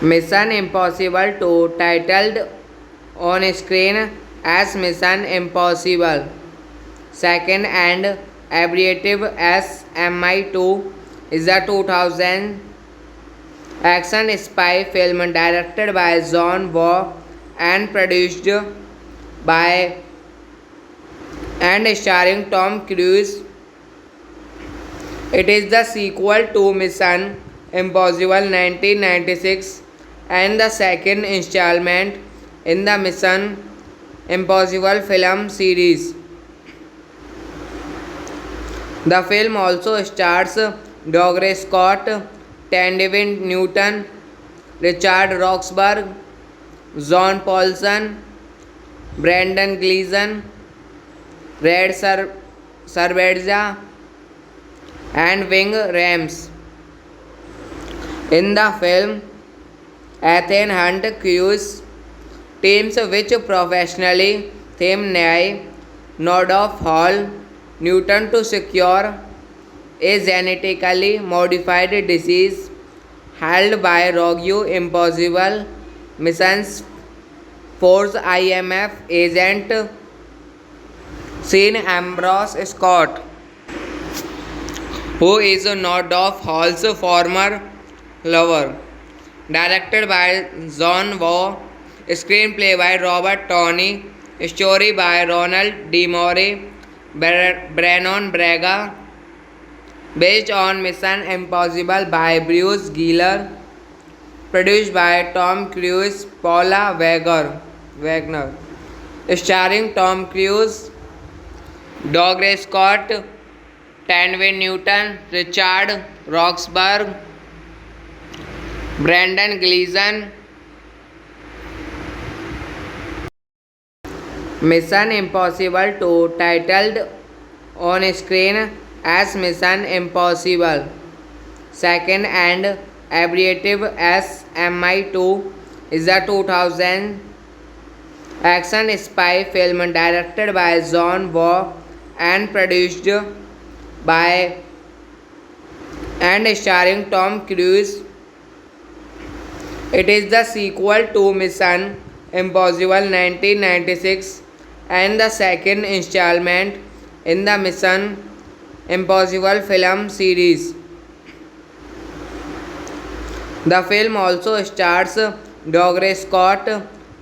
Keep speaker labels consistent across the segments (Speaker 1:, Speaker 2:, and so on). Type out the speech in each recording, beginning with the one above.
Speaker 1: Mission Impossible 2, titled on screen as Mission Impossible, second and abbreviative as MI2, is a 2000 action spy film directed by John Woo and produced by and starring Tom Cruise. It is the sequel to Mission Impossible 1996 and the second installment in the Mission Impossible film series. The film also stars Dougray Scott, Tandy Newton, Richard Roxburgh, John Paulson, Brendan Gleeson, Red Cerveza, and Ving Rhames. In the film, Ethan Hunt crews teams which professionally theme Nye Nordhoff Hall Newton to secure a genetically modified disease held by Rogue Impossible Missions Force IMF agent Sean Ambrose Scott, who is Nordhoff Hall's former lover. Directed by John Woo, screenplay by Robert Tony, story by Ronald D. Moore, Brennan Braga, based on Mission Impossible by Bruce Giller, produced by Tom Cruise, Paula Wagner, starring Tom Cruise, Dougray Scott, Tandy Newton, Richard Roxburgh, Brendan Gleeson. Mission Impossible 2, titled on screen as Mission Impossible, second and abbreviative as MI2, is a 2000 action spy film directed by John Woo and produced by and starring Tom Cruise. It is the sequel to Mission Impossible 1996 and the second installment in the Mission Impossible film series. The film also stars Dougray Scott,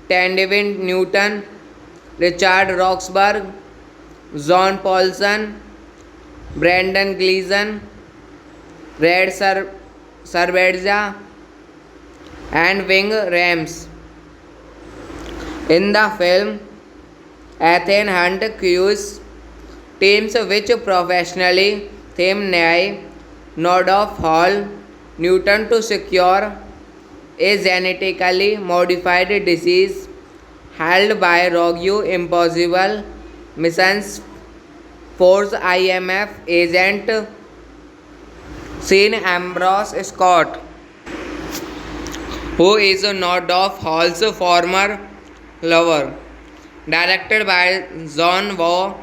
Speaker 1: Tandy Newton, Richard Roxburgh, John Paulson, Brendan Gleeson, Red Cerveza, and Ving Rhames. In the film, Ethan Hunt crews teams which professionally theme Nye Nordhoff Hall Newton to secure a genetically modified disease held by Rogue Impossible Missions Force IMF agent Sean Ambrose Scott, who is not of Hall's former lover. Directed by John Waugh,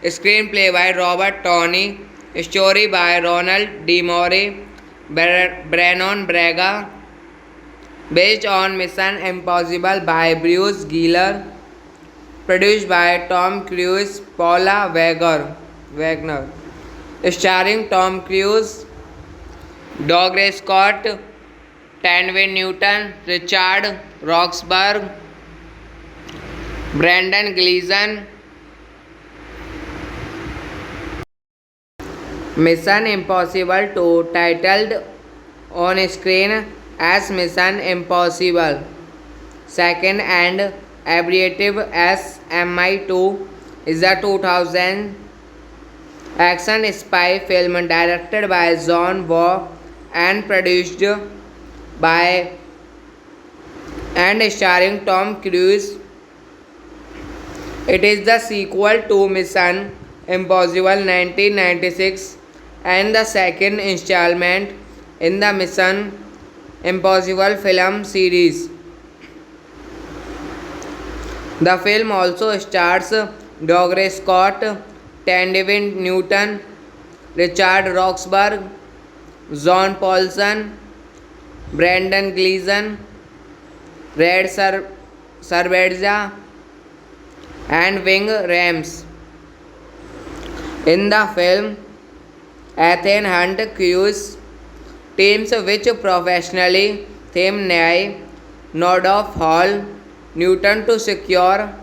Speaker 1: screenplay by Robert Tony, story by Ronald D. Moore, Brennan Braga, based on Mission Impossible by Bruce Giller, produced by Tom Cruise, Paula Wagner, starring Tom Cruise, Douglas Scott, Tanvin Newton, Richard Roxburgh, Brendan Gleeson. Mission Impossible 2, titled on screen as Mission Impossible, second and abbreviative as MI2, is a 2000 action spy film directed by John Waugh and produced by and starring Tom Cruise. It is the sequel to Mission Impossible 1996 and the second installment in the Mission Impossible film series. The film also stars Douglas Scott, Tanvin Newton, Richard Roxburgh, John Paulson, Brendan Gleeson, Red Cerveza, and Ving Rhames. In the film, Ethan Hunt Cruise teams which professionally theme Nye Nod of Hall Newton to secure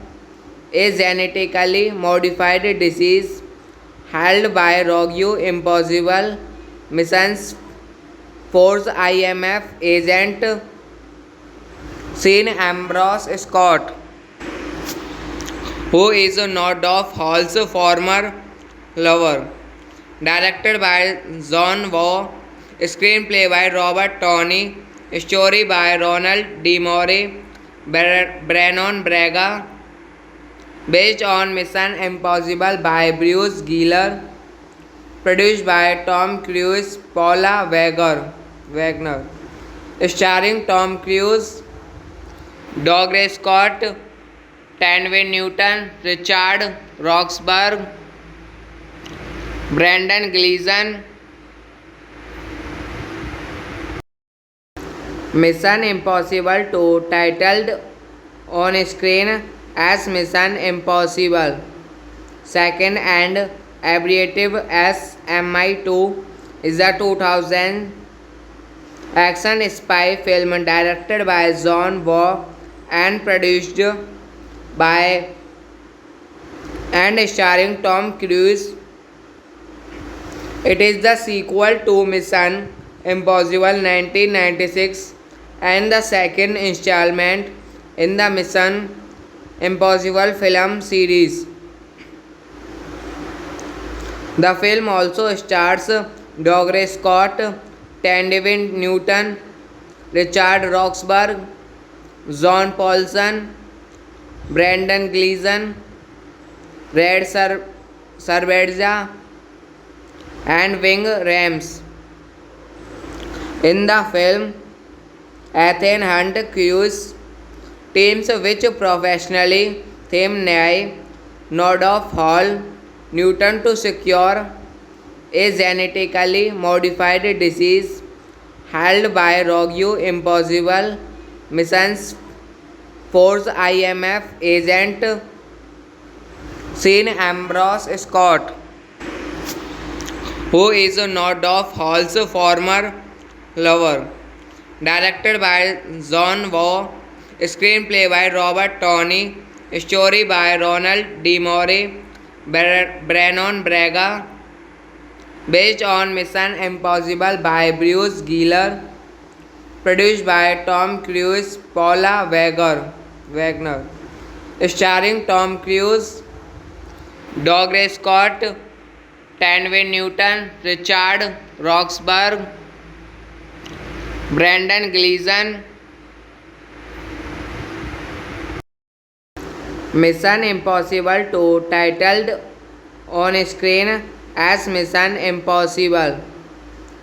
Speaker 1: a genetically modified disease held by Rogue Impossible Missions Force IMF agent Sean Ambrose Scott, who is not of Hall's former lover. Directed by John Waugh, screenplay by Robert Tony, story by Ronald D. Moore, Brennan Braga, based on Mission Impossible by Bruce Giller, produced by Tom Cruise, Paula Wagner, starring Tom Cruise, Douglas Scott, Tanvin Newton, Richard Roxburgh, Brendan Gleeson. Mission Impossible 2, titled on screen as Mission Impossible, second and abbreviative as MI2, is a 2000 action spy film directed by John Waugh and produced by and starring Tom Cruise. It is the sequel to Mission Impossible 1996 and the second installment in the Mission Impossible film series. The film also stars Douglas Scott, Tanvin Newton, Richard Roxburgh, John Paulson, Brendan Gleeson, Red Cerveza, and Ving Rhames. In the film, Ethan Hunt Cruise teams which professionally theme Nye Nod of Hall Newton to secure a genetically modified disease held by Rogue Impossible Missions Force IMF agent Sean Ambrose Scott, who is not of Hall's former lover. Directed by John Waugh, screenplay by Robert Tony, story by Ronald D. Moore, Brennan Braga, based on Mission Impossible by Bruce Giller, produced by Tom Cruise, Paula Wagner, starring Tom Cruise, Douglas Scott, Tanvin Newton, Richard Roxburgh, Brendan Gleeson. Mission Impossible 2, titled on screen as Mission Impossible,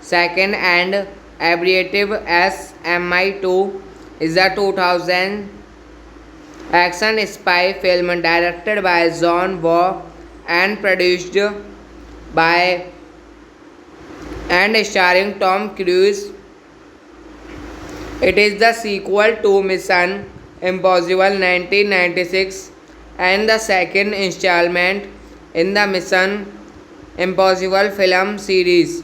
Speaker 1: second and abbreviative as MI2, is a 2000 action spy film directed by John Woo and produced by and starring Tom Cruise. It is the sequel to Mission Impossible 1996 and the second installment in the Mission Impossible film series.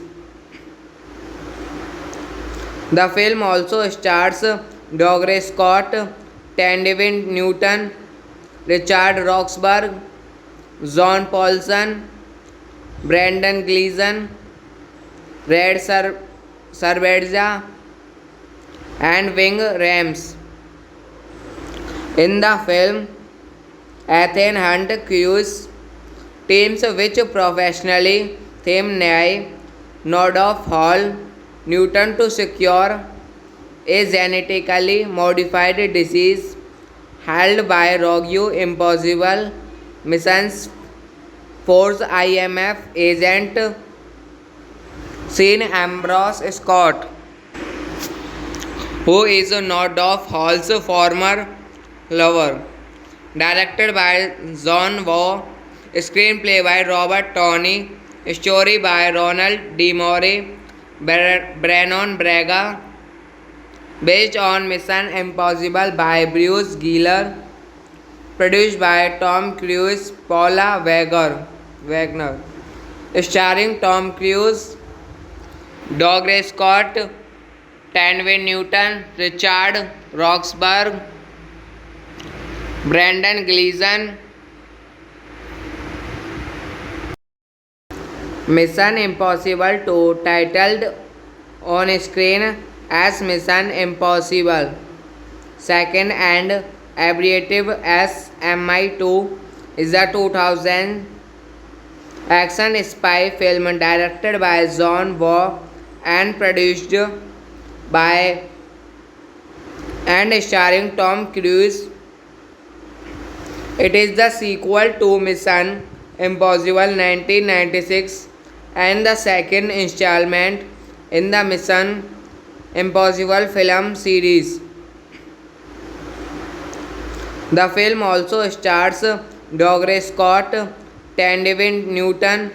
Speaker 1: The film also stars Dougray Scott, Tandy Newton, Richard Roxburgh, John Paulson, Brendan Gleeson, Red Cerveza, and Ving Rhames. In the film, Ethan Hunt crews teams which professionally theme Nye Nordhoff Hall Newton to secure a genetically modified disease held by Rogue Impossible Missions Force IMF agent Sean Ambrose Scott, who is Nordhoff Hall's former lover. Directed by John Woo, screenplay by Robert Tony, story by Ronald D. Moore, Brennan Braga, based on Mission Impossible by Bruce Giller, produced by Tom Cruise, Paula Wagner, starring Tom Cruise, Dougray Scott, Tandy Newton, Richard Roxburgh, Brendan Gleeson. Mission Impossible 2, titled on screen as Mission Impossible, second and abbreviative as MI2, is a 2000 action spy film directed by John Woo and produced by and starring Tom Cruise. It is the sequel to Mission Impossible 1996 and the second installment in the Mission Impossible film series. The film also stars Dougray Scott, Tandy Newton,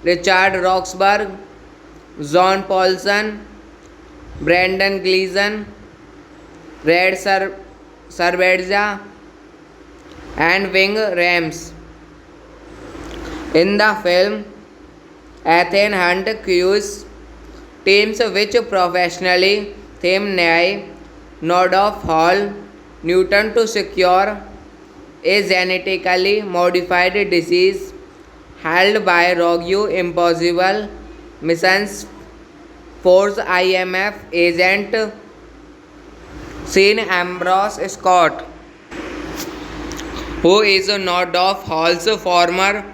Speaker 1: Richard Roxburgh, John Paulson, Brendan Gleeson, Red Cerveza, and Ving Rhames. In the film, Ethan Hunt crews teams which professionally theme Nye Nordhoff Hall Newton to secure a genetically modified disease held by Rogue Impossible Missions Force IMF agent Sean Ambrose Scott, who is Nordhoff Hall's former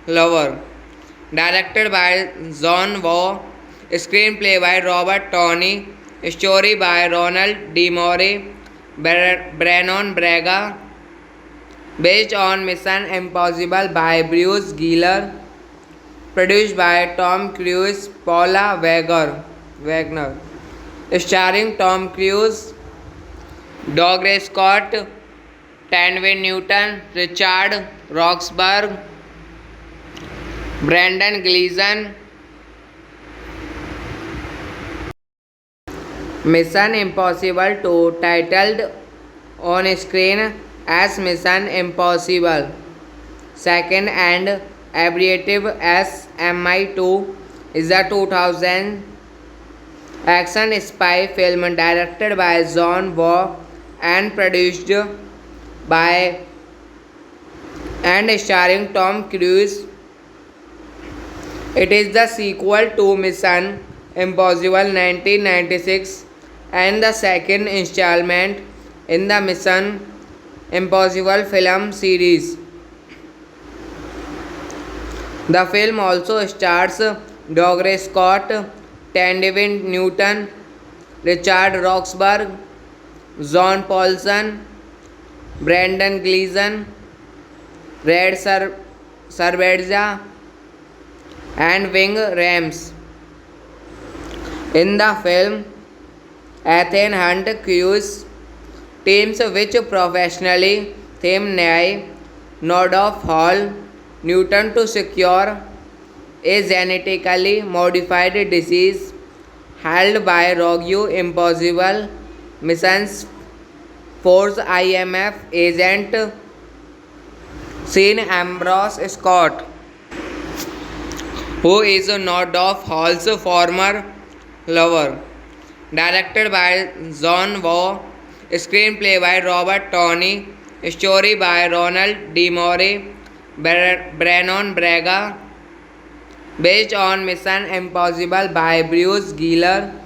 Speaker 1: lover. Directed by John Woo, screenplay by Robert Tony, story by Ronald D. Moore, Brennan Braga, based on Mission Impossible by Bruce Giller, produced by Tom Cruise, Paula Wagner, starring Tom Cruise, Dougray Scott, Tandy Newton, Richard Roxburgh, Brendan Gleeson. Mission Impossible 2, titled on screen as Mission Impossible, second and abbreviative as MI2, is a 2000 action spy film directed by John Woo and produced by and starring Tom Cruise. It is the sequel to Mission Impossible 1996 and the second installment in the Mission Impossible film series. The film also stars Dougray Scott, Tandy Newton, Richard Roxburgh, John Paulson, Brendan Gleeson, Red Cerveza, and Wing Rams. In the film, Ethan Hunt cues teams which professionally theme Nyai, Nordhoff Hall, Newton to secure a genetically modified disease held by Rogue Impossible Missions Force IMF agent Sean Ambrose Scott, who is Nordhoff Hall's former lover. Directed by John Waugh, screenplay by Robert Tony, story by Ronald D. Moore, Brennan Braga, based on Mission Impossible by Bruce Giller,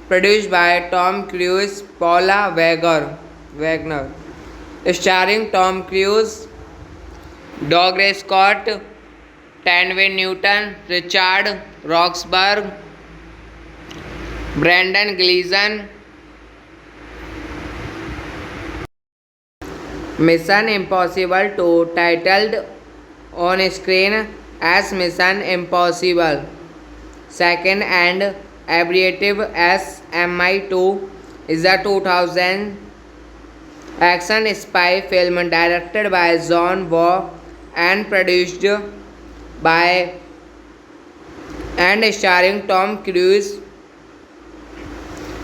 Speaker 1: produced by Tom Cruise, Paula Wagner, starring Tom Cruise, Dougray Scott, Tanvin Newton, Richard Roxburgh, Brendan Gleeson. Mission Impossible 2, titled on screen as Mission Impossible, second and abbreviative as MI2, is a 2000 action spy film directed by John Waugh and produced by and starring Tom Cruise.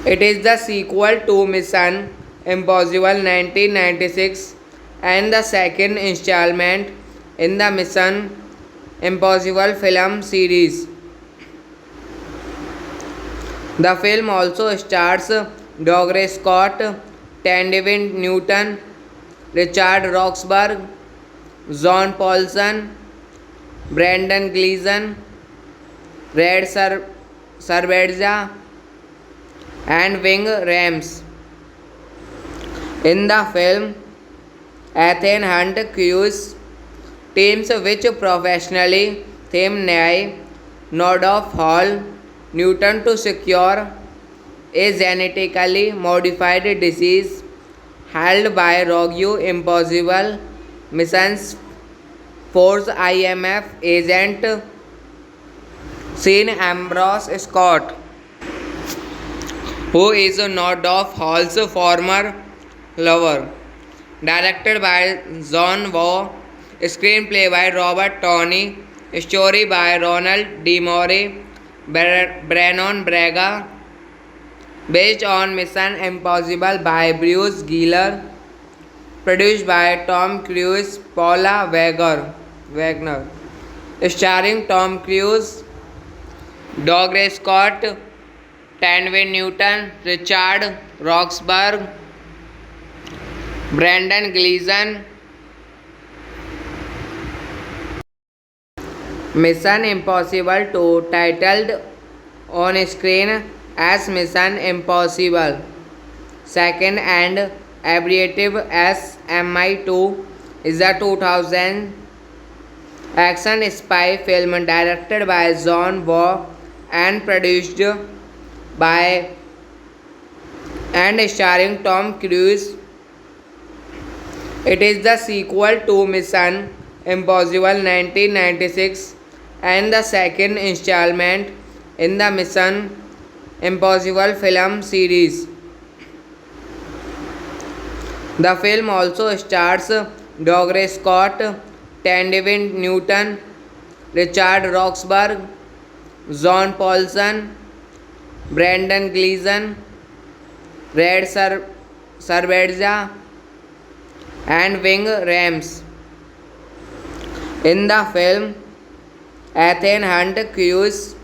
Speaker 1: It is the sequel to Mission Impossible 1996 and the second installment in the Mission Impossible film series. The film also stars Dougray Scott, Tanvin Newton, Richard Roxburgh, John Paulson, Brendan Gleeson, Red Cerveza, and Wing Rams. In the film, Ethan Hunt cues teams which professionally theme Nyai, Nordhoff Hall, Newton to secure a genetically modified disease held by Rogue Impossible Missions Force IMF agent Sean Ambrose Scott, who is Nordhoff Hall's former lover. Directed by John Waugh, screenplay by Robert Tony, story by Ronald D. Moore, Brennan Braga, based on Mission Impossible by Bruce Giller, produced by Tom Cruise, Paula Wagner, starring Tom Cruise, Dougray Scott, Tanvin Newton, Richard Roxburgh, Brendan Gleeson. Mission Impossible 2, titled on screen as Mission Impossible, second and abbreviative as MI2, is a 2000 action spy film directed by John Waugh and produced by and starring Tom Cruise. It is the sequel to Mission Impossible 1996 and the second installment in the Mission Impossible film series. The film also stars Dougray Scott, Tanvin Newton, Richard Roxburgh, John Paulson, Brendan Gleeson, Red Cerveza, and Wing Rams. In the film, Ethan Hunt cues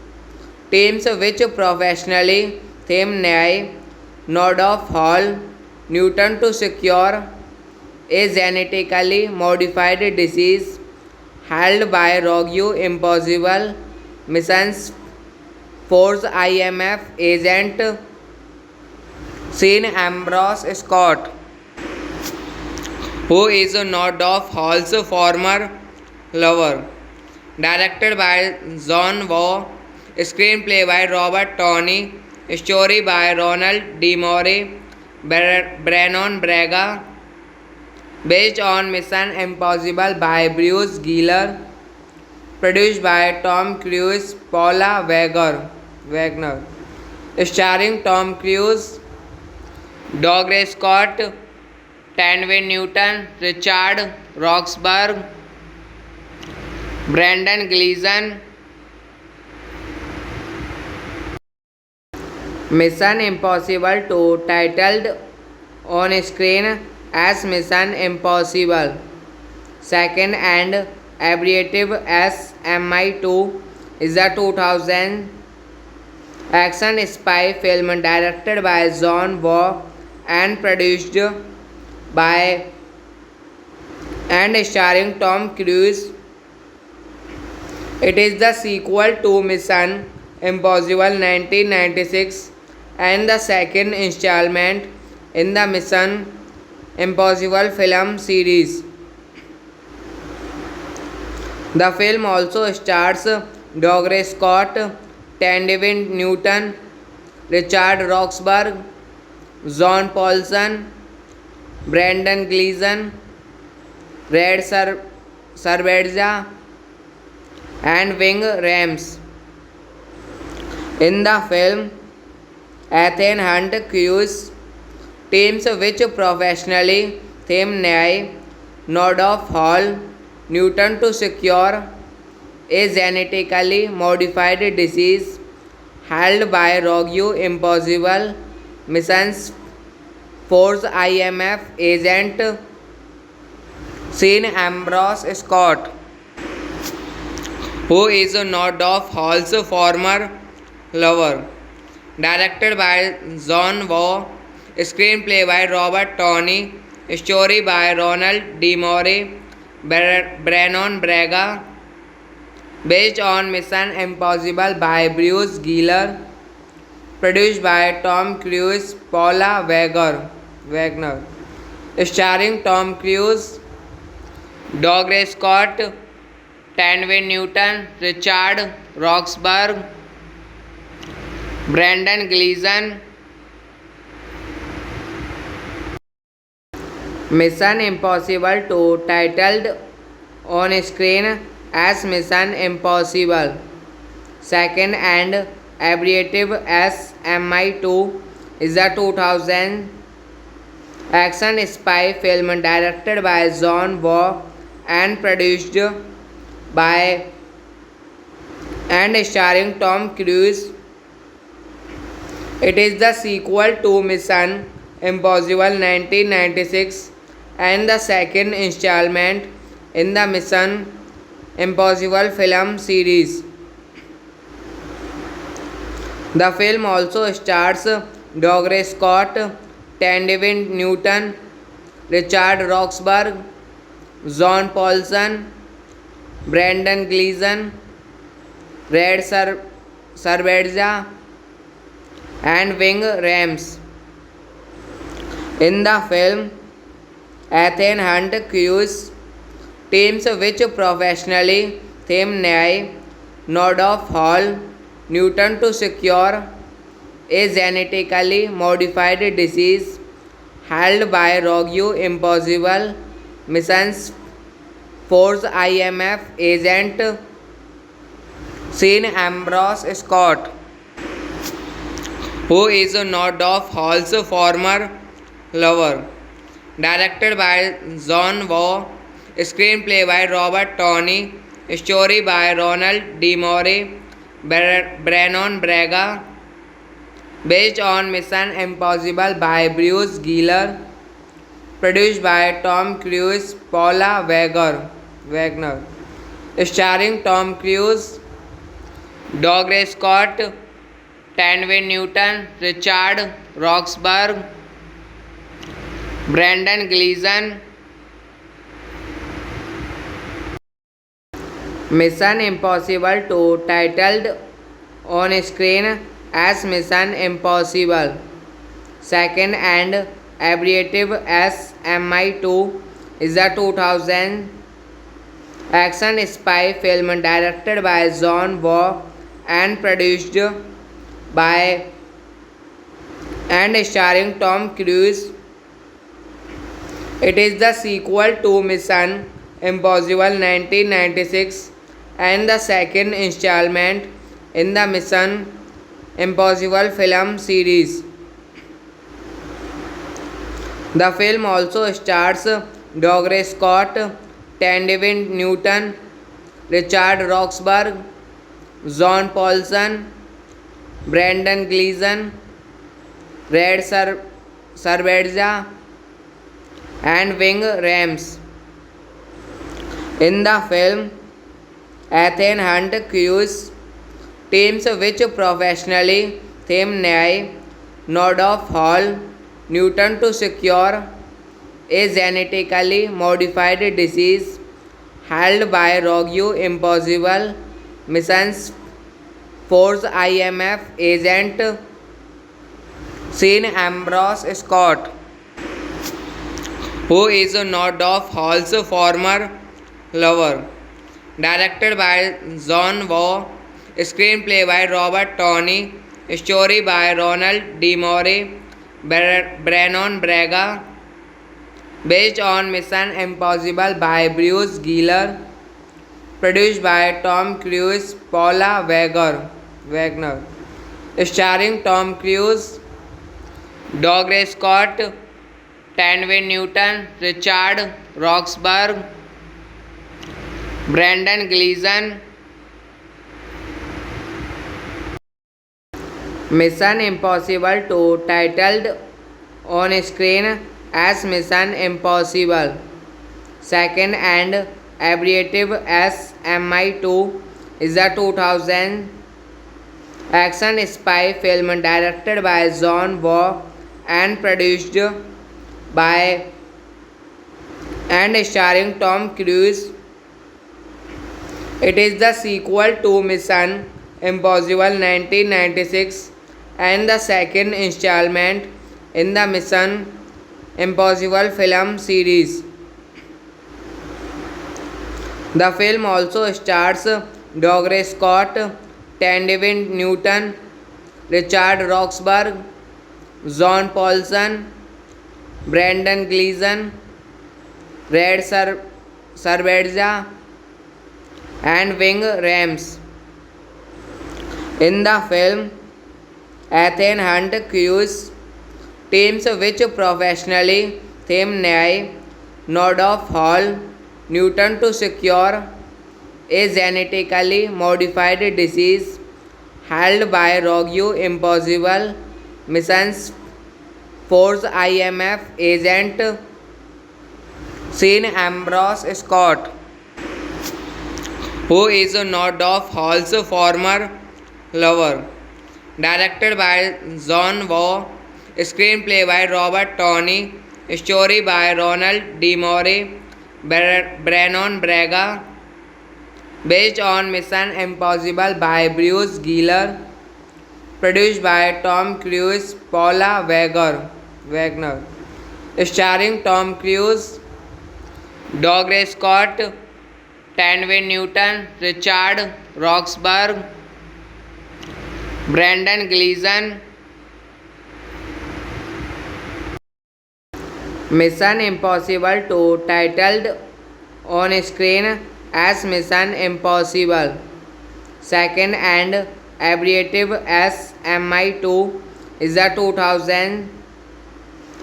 Speaker 1: teams which professionally theme Nyai, Nordhoff Hall, Newton to secure a genetically modified disease held by Rogue Impossible Missions Force IMF agent Sean Ambrose Scott, who is Nordhoff Hall's former lover. Directed by John Waugh, screenplay by Robert Tony, story by Ronald D. Moore, Brennan Braga, based on Mission Impossible by Bruce Giller, produced by Tom Cruise, Paula Wagner, starring Tom Cruise, Douglas Scott, Tanvin Newton, Richard Roxburgh, Brendan Gleeson. Mission Impossible 2, titled on screen as Mission Impossible, second and abbreviative as MI2, is a 2000 action spy film directed by John Woo and produced by and starring Tom Cruise. It is the sequel to Mission Impossible 1996 and the second installment in the Mission Impossible film series. The film also stars Douglas Scott, Tanvin Newton, Richard Roxburgh, John Paulson, Brendan Gleeson, Red Cerveza, and Ving Rhames. In the film, Ethan Hunt cues teams which professionally theme Nye Nordhoff Hall Newton to secure a genetically modified disease held by Rogue Impossible Missions Force IMF agent Sean Ambrose Scott, who is Nordhoff Hall's former lover. Directed by John Woo, screenplay by Robert Tony, story by Ronald D. Moore, Brannon Braga, based on Mission Impossible by Bruce Giller, produced by Tom Cruise, Paula Wagner, starring Tom Cruise, Douglas Scott, Tanvin Newton, Richard Roxburgh, Brendan Gleeson. Mission Impossible 2, titled on screen as Mission Impossible, second and abbreviative as MI2, is a 2000 action spy film directed by John Woo and produced by and starring Tom Cruise. It is the sequel to Mission Impossible 1996 and the second installment in the Mission Impossible film series. The film also stars Douglas Scott, Tanvin Newton, Richard Roxburgh, John Paulson, Brendan Gleeson, Red Cerveza, and Ving Rhames. In the film, Ethan Hunt cues teams which professionally theme Nye Nordhoff Hall Newton to secure a genetically modified disease held by Rogue Impossible Missions Force IMF agent Sean Ambrose Scott, who is Nordhoff Hall's former lover. Directed by John Woo, screenplay by Robert Tony, story by Ronald D. Moore, Brannon Braga, based on Mission Impossible by Bruce Giller, produced by Tom Cruise, Paula Wagner, starring Tom Cruise, Douglas Scott, Tanvin Newton, Richard Roxburgh, Brendan Gleeson. Mission Impossible 2, titled on screen as Mission Impossible, second and abbreviative as MI2, is a 2000 action spy film directed by John Woo and produced by and starring Tom Cruise. It is the sequel to Mission Impossible 1996 and the second installment in the Mission Impossible film series. The film also stars Dougray Scott, Tandy Newton, Richard Roxburgh, John Paulson, Brendan Gleeson, Red Cerveza, and Ving Rhames. In the film, Ethan Hunt crews teams which professionally theme Nye Nordhoff Hall Newton to secure a genetically modified disease held by Rogue Impossible Missions Force IMF agent Sean Ambrose Scott, who is Nordhoff Hall's former lover. Directed by John Waugh, screenplay by Robert Tony, story by Ronald D. Moore, Brannon Braga, based on Mission Impossible by Bruce Giller, produced by Tom Cruise, Paula Wagner, starring Tom Cruise, Dougray Scott, Tandy Newton, Richard Roxburgh, Brendan Gleeson. Mission Impossible 2, titled on screen as Mission Impossible, second and abbreviative as MI2, is a 2000 action spy film directed by John Waugh and produced by and starring Tom Cruise. It is the sequel to Mission Impossible 1996 and the second installment in the Mission Impossible film series. The film also stars Dougray Scott, Tandy Newton, Richard Roxburgh, John Paulson, Brendan Gleeson, Red Cerveza, and Ving Rhames. In the film, Ethan Hunt crews teams which professionally theme Nye Nordhoff Hall Newton to secure a genetically modified disease held by Rogue Impossible Missions Force IMF agent Sean Ambrose Scott, who is Nordhoff Hall's former lover. Directed by John Waugh, screenplay by Robert Tony, story by Ronald D. Moore, Brannon Braga, based on Mission Impossible by Bruce Giller, produced by Tom Cruise, Paula Wagner, starring Tom Cruise, Dougray Scott, Tandy Newton, Richard Roxburgh, Brendan Gleeson. Mission Impossible 2, titled on screen as Mission Impossible, second and abbreviative as MI2, is a 2000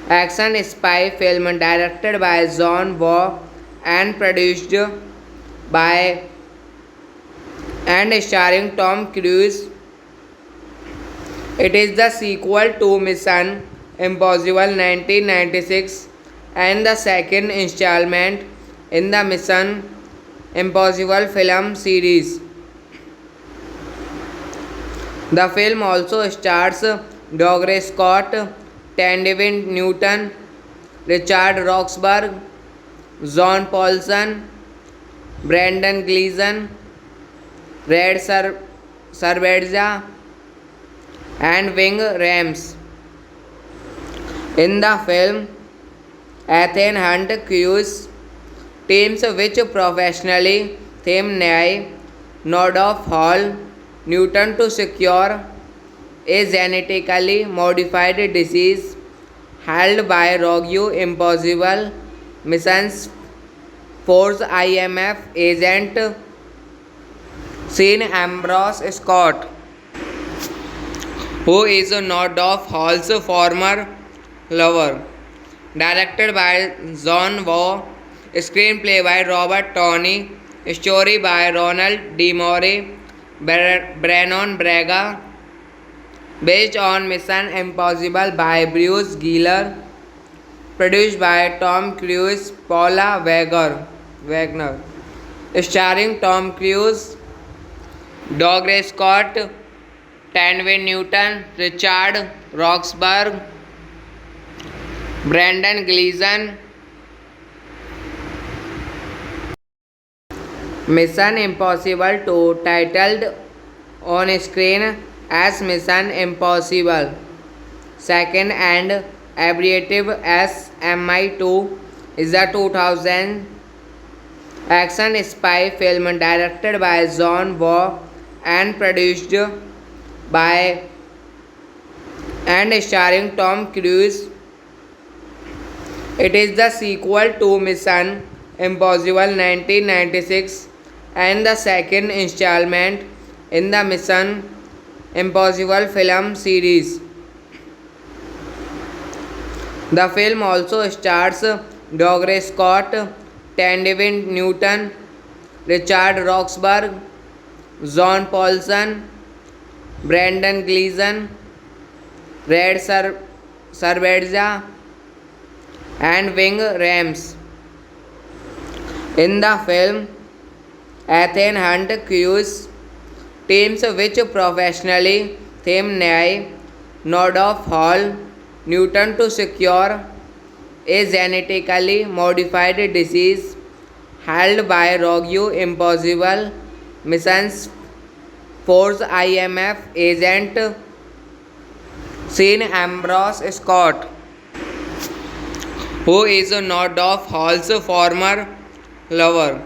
Speaker 1: action spy film directed by John Waugh and produced by and starring Tom Cruise. It is the sequel to Mission Impossible 1996 and the second installment in the Mission Impossible film series. The film also stars Dougray Scott, Tandy Newton, Richard Roxburgh, John Paulson, Brendan Gleeson, Red Cerveza, and Ving Rhames. In the film, Ethan Hunt crews teams which professionally theme Nye Nordhoff Hall Newton to secure a genetically modified disease held by Rogue Impossible Missions Force IMF agent Sean Ambrose Scott, who is Nord of Hall's former lover. Directed by John Waugh, screenplay by Robert Tony, story by Ronald D. Moore, Brennan Braga, based on Mission Impossible by Bruce Giller, produced by Tom Cruise, Paula Wagner, starring Tom Cruise, Douglas Scott, Tanvin Newton, Richard Roxburgh, Brendan Gleeson. Mission Impossible 2, titled on screen as Mission Impossible, second and abbreviative as MI2, is a 2000 action spy film directed by John Waugh and produced by and starring Tom Cruise. It is the sequel to Mission Impossible 1996 and the second installment in the Mission Impossible film series. The film also stars Douglas Scott, Tanvin Newton, Richard Roxburgh, John Paulson, Brendan Gleeson, Red Cerveza, and Ving Rhames. In the film, Ethan Hunt crews teams which professionally theme Nord of Hall Newton to secure a genetically modified disease held by Rogue Impossible Missions Force IMF agent Sean Ambrose Scott, who is Nord of Hall's former lover.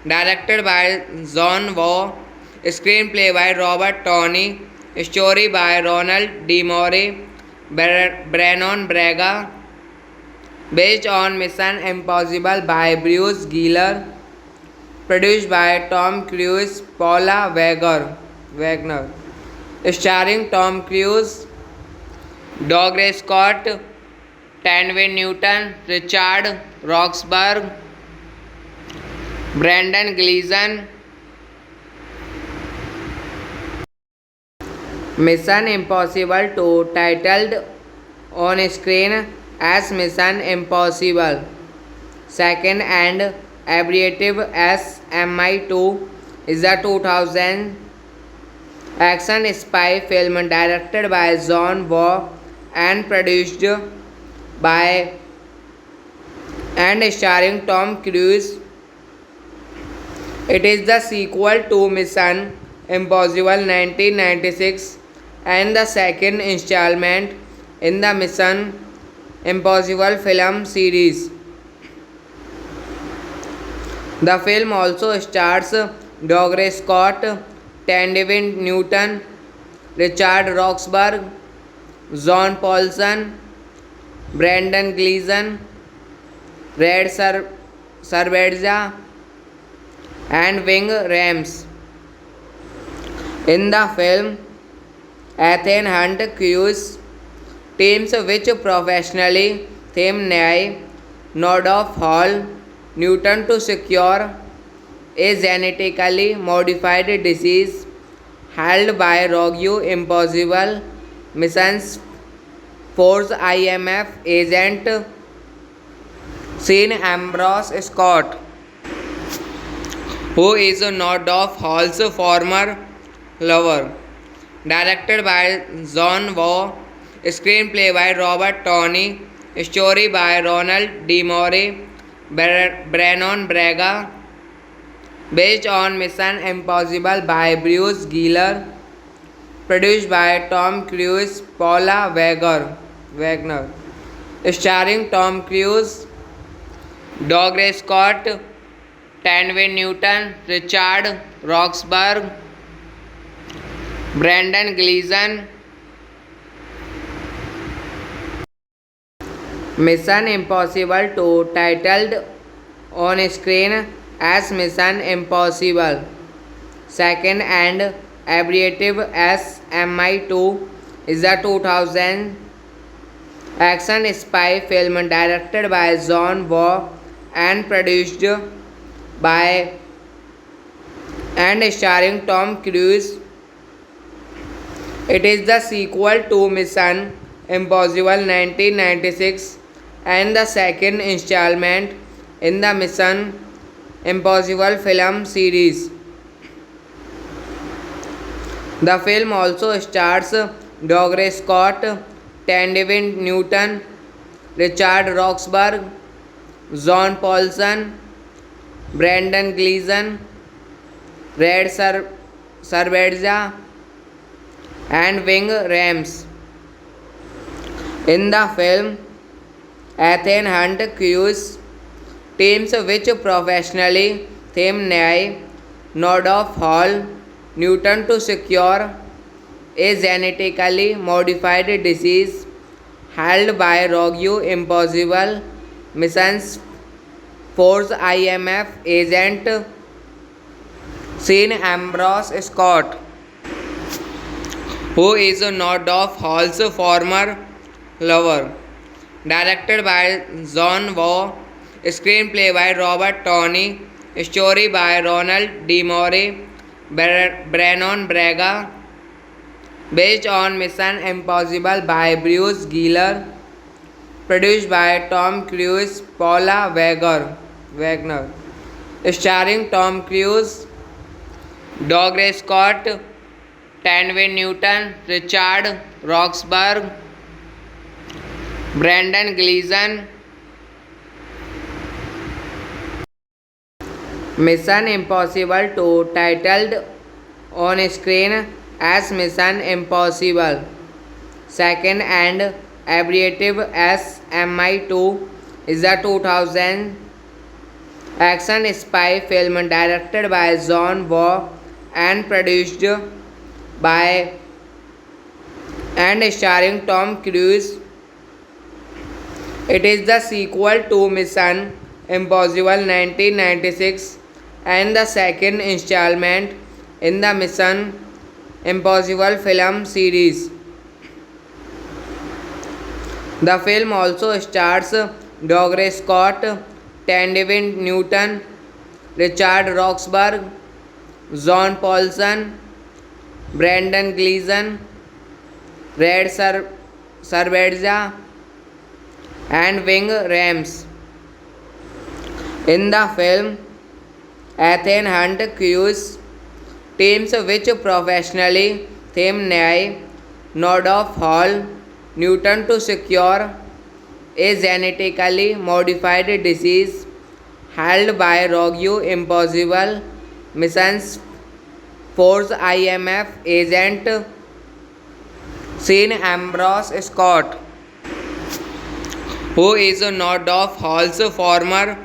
Speaker 1: Directed by John Waugh, screenplay by Robert Tony, story by Ronald D. Moore, Brennan Braga, based on Mission Impossible by Bruce Giller, produced by Tom Cruise, Paula Wagner, starring Tom Cruise, Douglas Scott, Tanvin Newton, Richard Roxburgh, Brendan Gleeson. Mission Impossible 2, titled on screen as Mission Impossible, second and abbreviative as MI2, is a 2000 action spy film directed by John Waugh and produced by and starring Tom Cruise. It is the sequel to Mission Impossible 1996 and the second installment in the Mission Impossible film series. The film also stars Douglas Scott, Tanvin Newton, Richard Roxburgh, John Paulson, Brendan Gleeson, Red Cerveza, and Ving Rhames. In the film, Ethan Hunt crews teams which professionally theme Nord of Hall Newton to secure a genetically modified disease held by Rogue Impossible Missions Force IMF agent Sean Ambrose Scott, who is Nord of Hall's former lover. Directed by John Waugh, screenplay by Robert Tony, story by Ronald D. Moore, Brennan Braga, based on Mission Impossible by Bruce Giller, produced by Tom Cruise, Paula Wagner, starring Tom Cruise, Douglas Scott, Tanvin Newton, Richard Roxburgh, Brendan Gleeson. Mission Impossible 2, titled on screen as Mission Impossible, second and abbreviative as MI2, is a 2000 action spy film directed by John Woo and produced by and starring Tom Cruise. It is the sequel to Mission Impossible 1996 and the second installment in the Mission Impossible film series. The film also stars Dougray Scott, Tandy Newton, Richard Roxburgh, John Paulson, Brendan Gleeson, Red Cerveza, and Ving Rhames. In the film, Ethan Hunt cues teams which professionally theme Nye Nordhoff Hall Newton to secure a genetically modified disease held by Rogue Impossible Missions Force IMF agent Sean Ambrose Scott, who is Nordhoff Hall's former lover. Directed by John Woo, screenplay by Robert Tony, story by Ronald D. Moore, Brennan Braga, based on Mission Impossible by Bruce Giller, produced by Tom Cruise, Paula Wagner, starring Tom Cruise, Dougray Scott, Tandy Newton, Richard Roxburgh, Brendan Gleeson. Mission Impossible 2, titled on screen as Mission Impossible, second and abbreviative as MI2, is a 2000 action spy film directed by John Woo and produced by and starring Tom Cruise. It is the sequel to Mission Impossible 1996 and the second installment in the Mission Impossible film series. The film also stars Dougray Scott, Tandy Newton, Richard Roxburgh, John Paulson, Brendan Gleeson, Red Cerveza, and Ving Rhames. In the film, Ethan Hunt cues teams which professionally theme Nye Nordhoff Hall Newton to secure a genetically modified disease held by Rogue Impossible Missions Force IMF agent Sean Ambrose Scott, who is Nordhoff Hall's former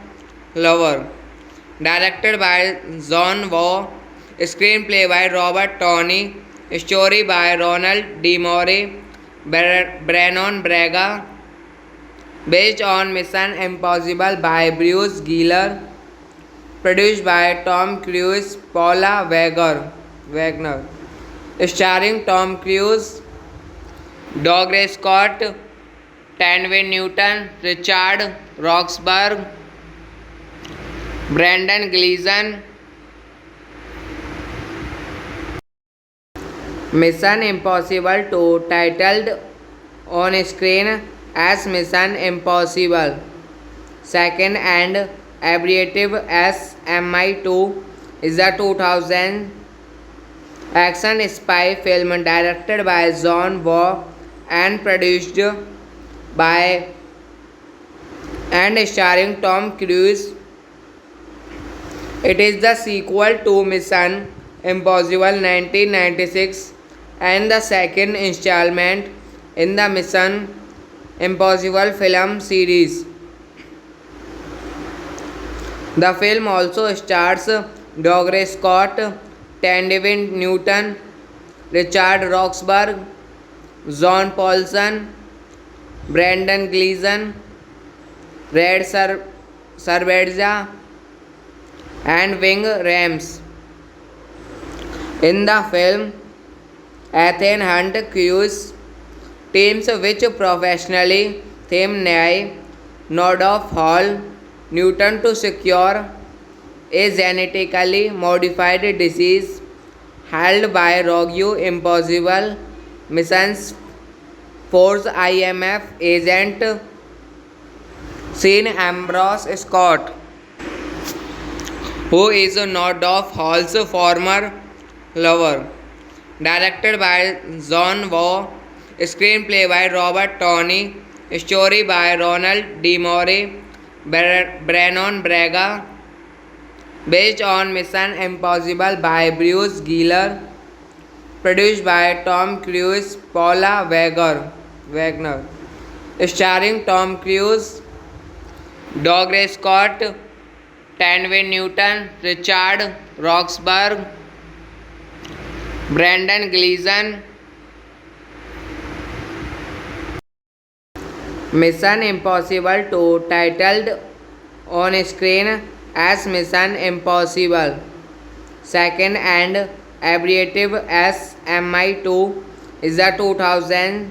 Speaker 1: lover. Directed by John Woo, screenplay by Robert Tony, story by Ronald D. Moore, Brennan Braga, based on Mission Impossible by Bruce Giller, produced by Tom Cruise, Paula Wagner, starring Tom Cruise, Dougray Scott, Tandy Newton, Richard Roxburgh, Brendan Gleeson. Mission Impossible 2, titled on screen as Mission Impossible, second and abbreviative as MI2, is a 2000 action spy film directed by John Woo and produced by and starring Tom Cruise. It is the sequel to Mission Impossible 1996 and the second installment in the Mission Impossible film series. The film also stars Dougray Scott, Tandy Newton, Richard Roxburgh, John Paulson, Brendan Gleeson, Red Cerveza, and Wing Rams. In the film, Ethan Hunt crews teams which professionally theme Nyai, Nordoff Hall, Newton to secure a genetically modified disease held by Rogue Impossible Missions Force IMF agent Sean Ambrose Scott, who is Nordoff Hall's former lover. Directed by John Waugh, screenplay by Robert Tony, story by Ronald D. Moore, Brennan Braga, based on Mission Impossible by Bruce Giller, produced by Tom Cruise, Paula Wagner, starring Tom Cruise, Douglas Scott, Tanvin Newton, Richard Roxburgh, Brendan Gleeson. Mission Impossible 2, titled on screen as Mission Impossible, second and abbreviative as MI2, is a 2000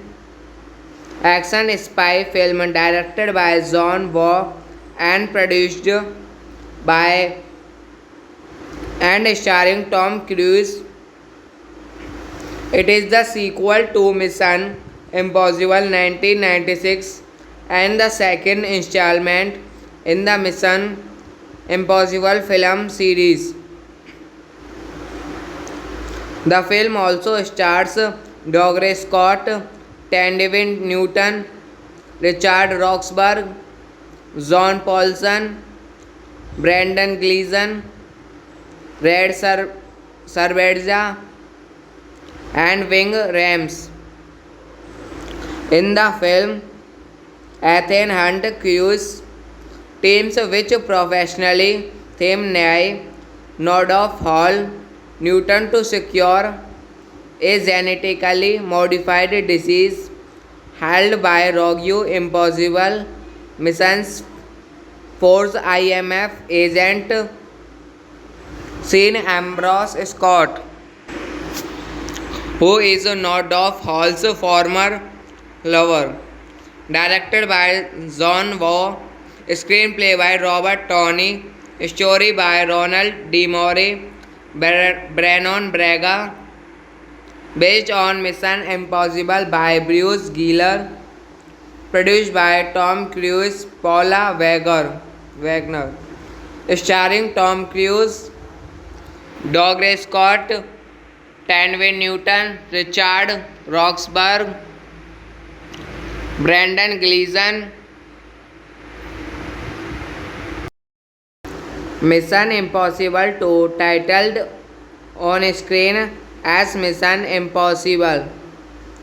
Speaker 1: action spy film directed by John Waugh and produced by and starring Tom Cruise. It is the sequel to Mission Impossible 1996 and the second installment in the Mission Impossible film series. The film also stars Douglas Scott, Tanvin Newton, Richard Roxburgh, John Paulson, Brendan Gleeson, Red Cerveza, and Wing Rams. In the film, Ethan Hunt crews teams which professionally theme Nyai, Nordoff Hall, Newton to secure a genetically modified disease held by Rogue Impossible Missions Force IMF agent Sean Ambrose Scott, who is Nordoff Hall's former lover. Directed by John Waugh, screenplay by Robert Tony, story by Ronald D. Moore, Brennan Braga, based on Mission Impossible by Bruce Giller, produced by Tom Cruise, Paula Wagner, starring Tom Cruise, Douglas Scott, Tanvin Newton, Richard Roxburgh, Brendan Gleeson. Mission Impossible 2, titled on screen as Mission Impossible,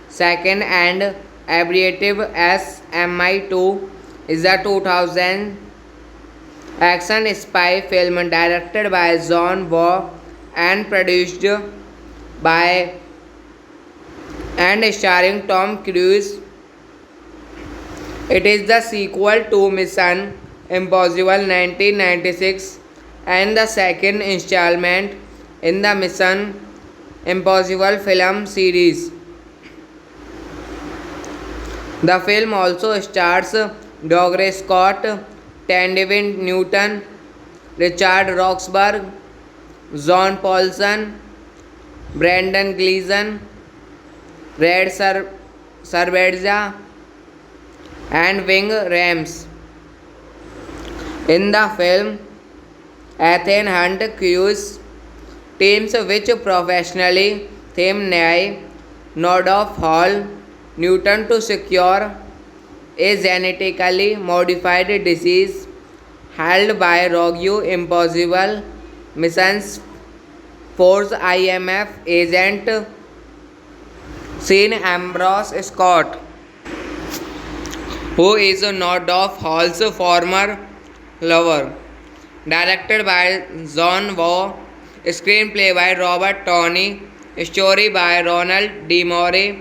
Speaker 1: second and abbreviative as MI2, is a 2000 action spy film directed by John Waugh and produced by and starring Tom Cruise. It is the sequel to Mission Impossible 1996 and the second installment in the Mission Impossible film series. The film also stars Douglas Scott, Tanvin Newton, Richard Roxburgh, John Paulson, Brendan Gleeson, Red Cerveza, and Wing Rams. In the film, Ethan Hunt crews teams which professionally theme Nyai, Nordoff Hall, Newton to secure a genetically modified disease held by Rogue Impossible Missions Force IMF agent Sean Ambrose Scott, who is Nordoff Hall's former lover. Directed by John Waugh, screenplay by Robert Tony, story by Ronald D. Moore,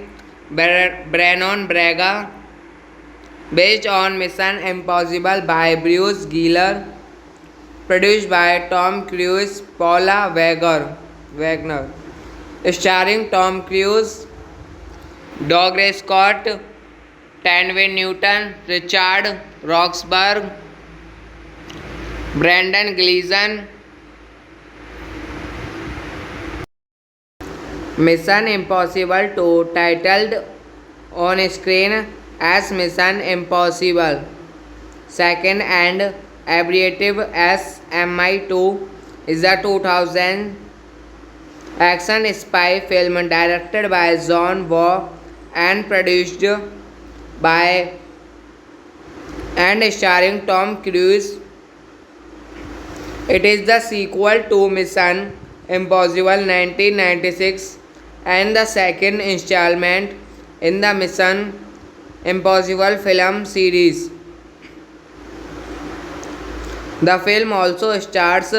Speaker 1: Brennan Braga, based on Mission Impossible by Bruce Giller, produced by Tom Cruise, Paula Wagner, starring Tom Cruise, Douglas Scott, Tanvin Newton, Richard Roxburgh, Brendan Gleeson. Mission Impossible 2, titled on screen as Mission Impossible, second and abbreviative as MI2, is a 2000 action spy film directed by John Woo and produced by and starring Tom Cruise. It is the sequel to Mission Impossible 1996 and the second installment in the Mission Impossible film series. The film also stars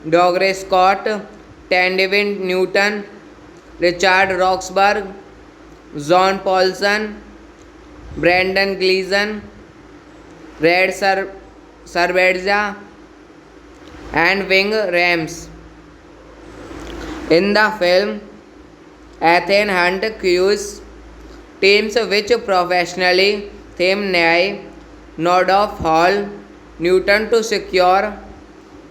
Speaker 1: Douglas Scott, Tanvin Newton, Richard Roxburgh, John Paulson, Brendan Gleeson, Red Cerveza, and Ving Rhames. In the film, Ethan Hunt Cruise teams which professionally theme Nye Nordhoff Hall Newton to secure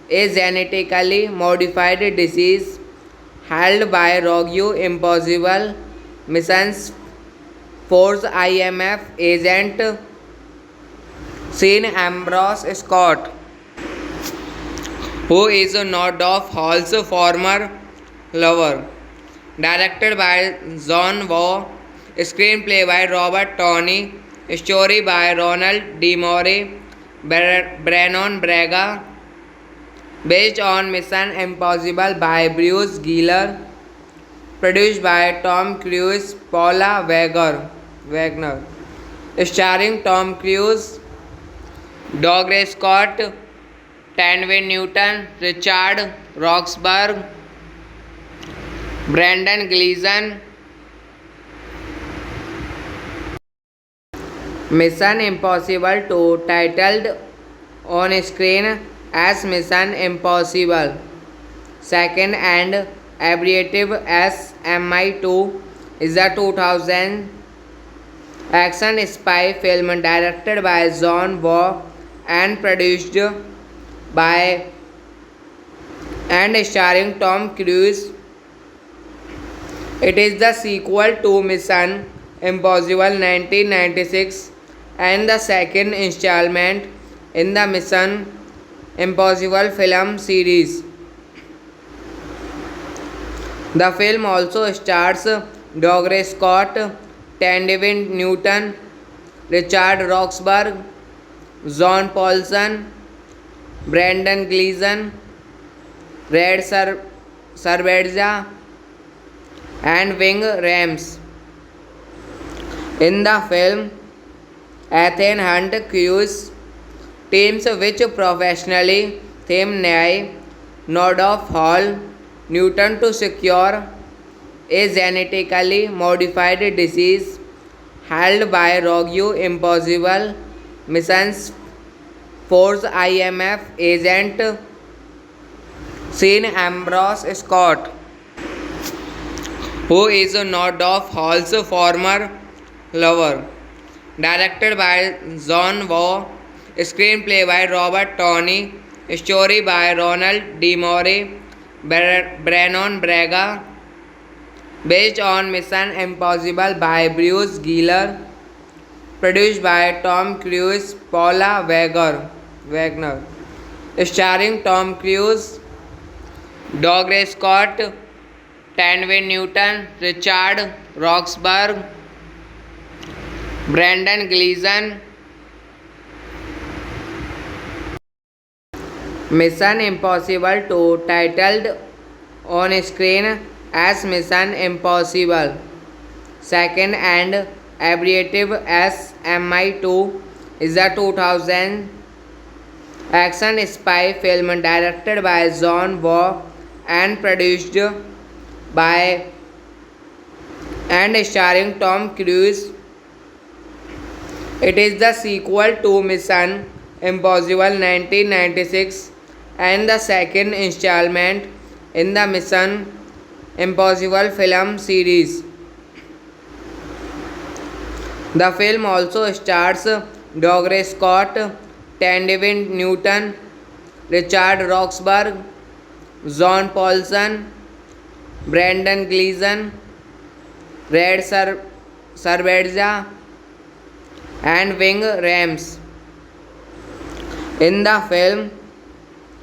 Speaker 1: a genetically modified disease held by Rogue Impossible Missions Force IMF agent Sean Ambrose Scott, who is Nordhoff Hall's former lover. Directed by John Woo, screenplay by Robert Tony, story by Ronald D. Moore, Brannon Braga, based on Mission Impossible by Bruce Giller, produced by Tom Cruise, Paula Wagner, starring Tom Cruise, Douglas Scott, Tanvin Newton, Richard Roxburgh, Brendan Gleeson. Mission Impossible 2, titled on screen as Mission Impossible, second and abbreviative as MI2, is a 2000 action spy film directed by John Woo and produced by and starring Tom Cruise. It is the sequel to Mission Impossible 1996 and the second installment in the Mission Impossible film series. The film also stars Douglas Scott, Tanvin Newton, Richard Roxburgh, John Paulson, Brendan Gleeson, Red Cerveza, and Ving Rhames. In the film, Ethan Hunt Cruise teams which professionally theme Nye Nordhoff Hall Newton to secure a genetically modified disease held by Rogue Impossible Missions Force IMF agent Sean Ambrose Scott, who is Nordhoff Hall's former lover. Directed by John Woo, screenplay by Robert Tony, story by Ronald D. Moore, Brannon Braga, based on Mission Impossible by Bruce Giller, produced by Tom Cruise, Paula Wagner, starring Tom Cruise, Douglas Scott, Tanvin Newton, Richard Roxburgh, Brendan Gleeson. Mission Impossible 2, titled on screen as Mission Impossible, second and abbreviative as MI2, is a 2000 action spy film directed by John Woo and produced by and starring Tom Cruise. It is the sequel to Mission Impossible 1996 and the second installment in the Mission Impossible film series. The film also stars Dougray Scott, Tandy Newton, Richard Roxburgh, John Paulson, Brendan Gleeson, Red Sarvedja, and Ving Rhames. In the film,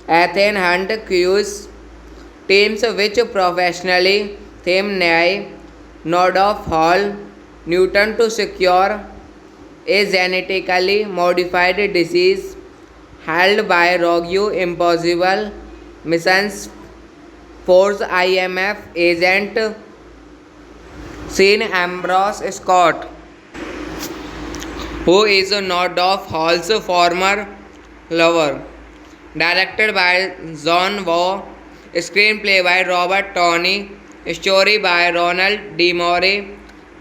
Speaker 1: Ethan Hunt crews teams which professionally theme Nyai Nordhoff Hall Newton to secure a genetically modified disease held by Rogue Impossible Missions Force IMF agent Sean Ambrose Scott, who is Nordhoff Hall's former lover. Directed by John Waugh, screenplay by Robert Tony, story by Ronald D. Moore,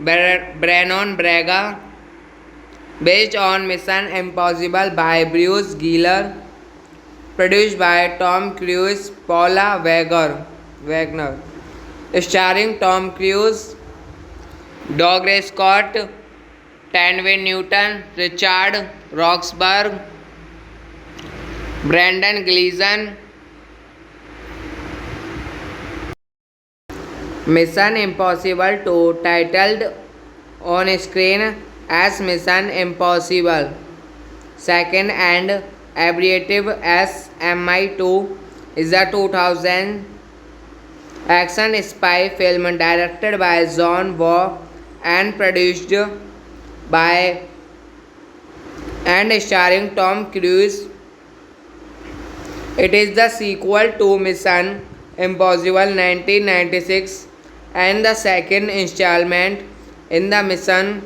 Speaker 1: Brannon Braga, based on Mission Impossible by Bruce Geller, produced by Tom Cruise, Paula Wagner, starring Tom Cruise, Dougray Scott, Tandy Newton, Richard Roxburgh, Brendan Gleeson. Mission Impossible 2, titled on screen as Mission Impossible, second and abbreviative as MI2, is a 2000 action spy film directed by John Waugh and produced by and starring Tom Cruise. It is the sequel to Mission Impossible 1996 and the second installment in the Mission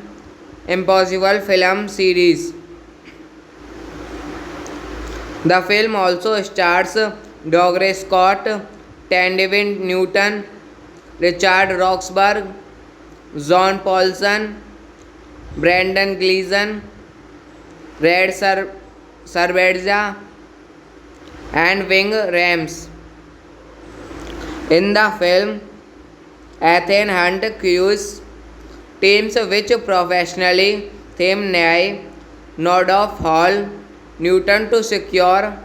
Speaker 1: Impossible film series. The film also stars Dougray Scott, Tandy Newton, Richard Roxburgh, John Paulson, Brendan Gleeson, Red Sarvedja, and Ving Rhames. In the film, Ethan Hunt crews teams which professionally theme Nyai Nordhoff Hall Newton to secure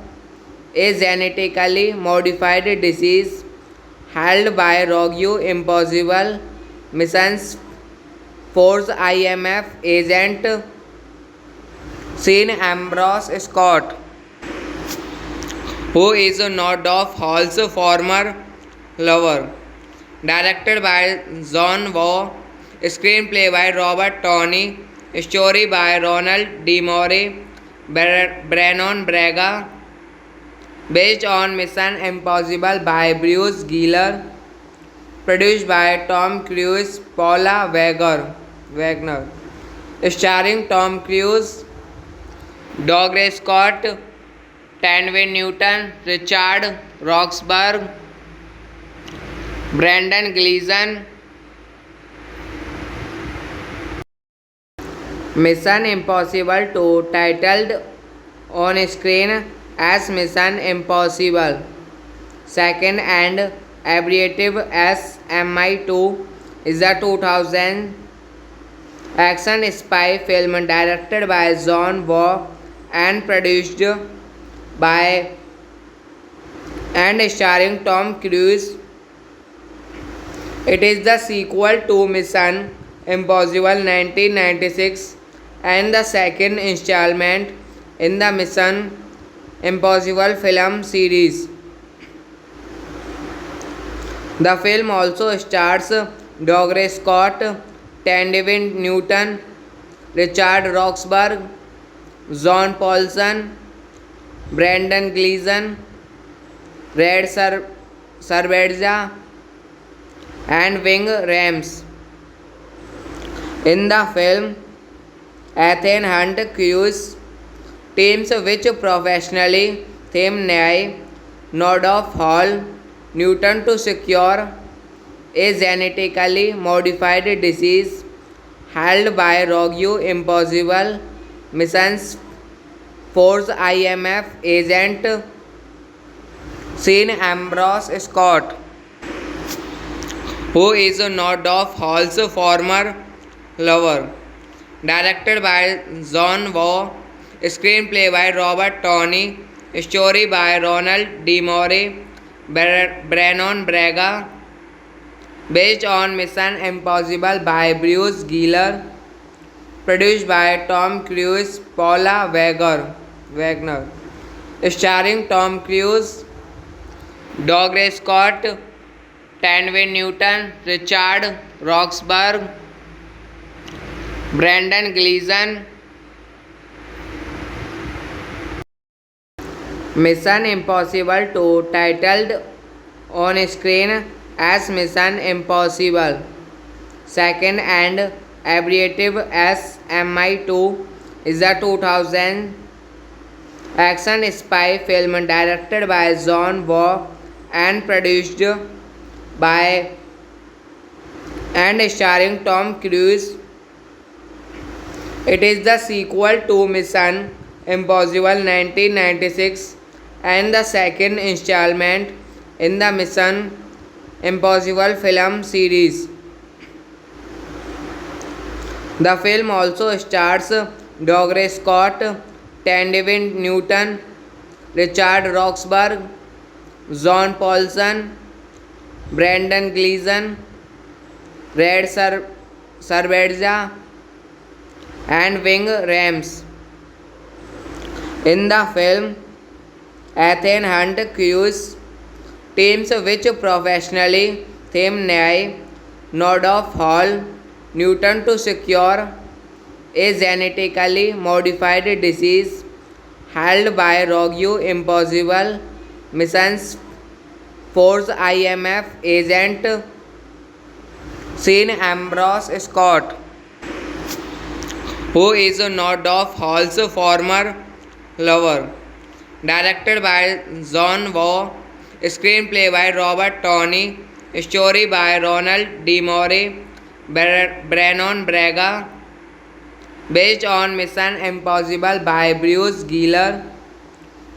Speaker 1: a genetically modified disease held by Rogue Impossible Missions Force IMF agent Sean Ambrose Scott, who is Nordhoff Hall's former lover. Directed by John Waugh, screenplay by Robert Tony, story by Ronald D. Moore, Brannon Braga, based on Mission Impossible by Bruce Geller, produced by Tom Cruise, Paula Wagner, starring Tom Cruise, Dougray Scott, Tandy Newton, Richard Roxburgh, Brendan Gleeson. Mission Impossible 2, titled on screen as Mission Impossible, second and abbreviative as MI2, is a 2000 action spy film directed by John Waugh and produced by and starring Tom Cruise. It is the sequel to Mission Impossible 1996 and the second installment in the Mission Impossible film series. The film also stars Dougray Scott, Tandy Newton, Richard Roxburgh, John Paulson, Brendan Gleeson, Red Sarvedja, and Ving Rhames. In the film, Ethan Hunt crews teams which professionally theme Nyai Nordhoff Hall Newton to secure a genetically modified disease held by Rogue Impossible Missions Force IMF agent Sean Ambrose Scott, who is not of Hall's former lover. Directed by John Waugh, screenplay by Robert Tony, story by Ronald D. Moore, Brennan Braga, based on Mission Impossible by Bruce Giller, produced by Tom Cruise, Paula Wagner, starring Tom Cruise, Douglas Scott, Tanvin Newton, Richard Roxburgh, Brendan Gleeson. Mission Impossible 2, titled on screen as Mission Impossible, second and abbreviative as MI2, is a 2000 action spy film directed by John Waugh and produced by and starring Tom Cruise. It is the sequel to Mission Impossible 1996 and the second installment in the Mission Impossible film series. The film also stars Douglas Scott, Tanvin Newton, Richard Roxburgh, John Paulson, Brendan Gleeson, Red Cerveza, and Ving Rhames. In the film, Ethan Hunt crews teams which professionally theme Nye Nod of Hall Newton to secure a genetically modified disease held by Rogue Impossible Missions Force IMF agent Sean Ambrose Scott, who is not of Hall's former lover. Directed by John Waugh, screenplay by Robert Tony, story by Ronald D. Moore, Brennan Braga, based on Mission Impossible by Bruce Giller,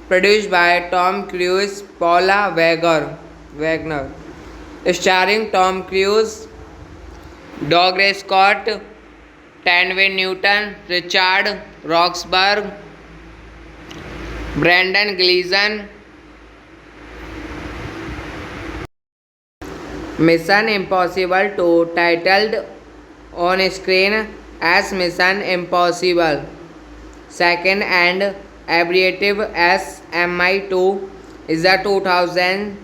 Speaker 1: produced by Tom Cruise, Paula Wagner, starring Tom Cruise, Douglas Scott, Tanvin Newton, Richard Roxburgh, Brendan Gleeson. Mission Impossible 2, titled on screen as Mission Impossible, second and abbreviative as MI2, is a 2000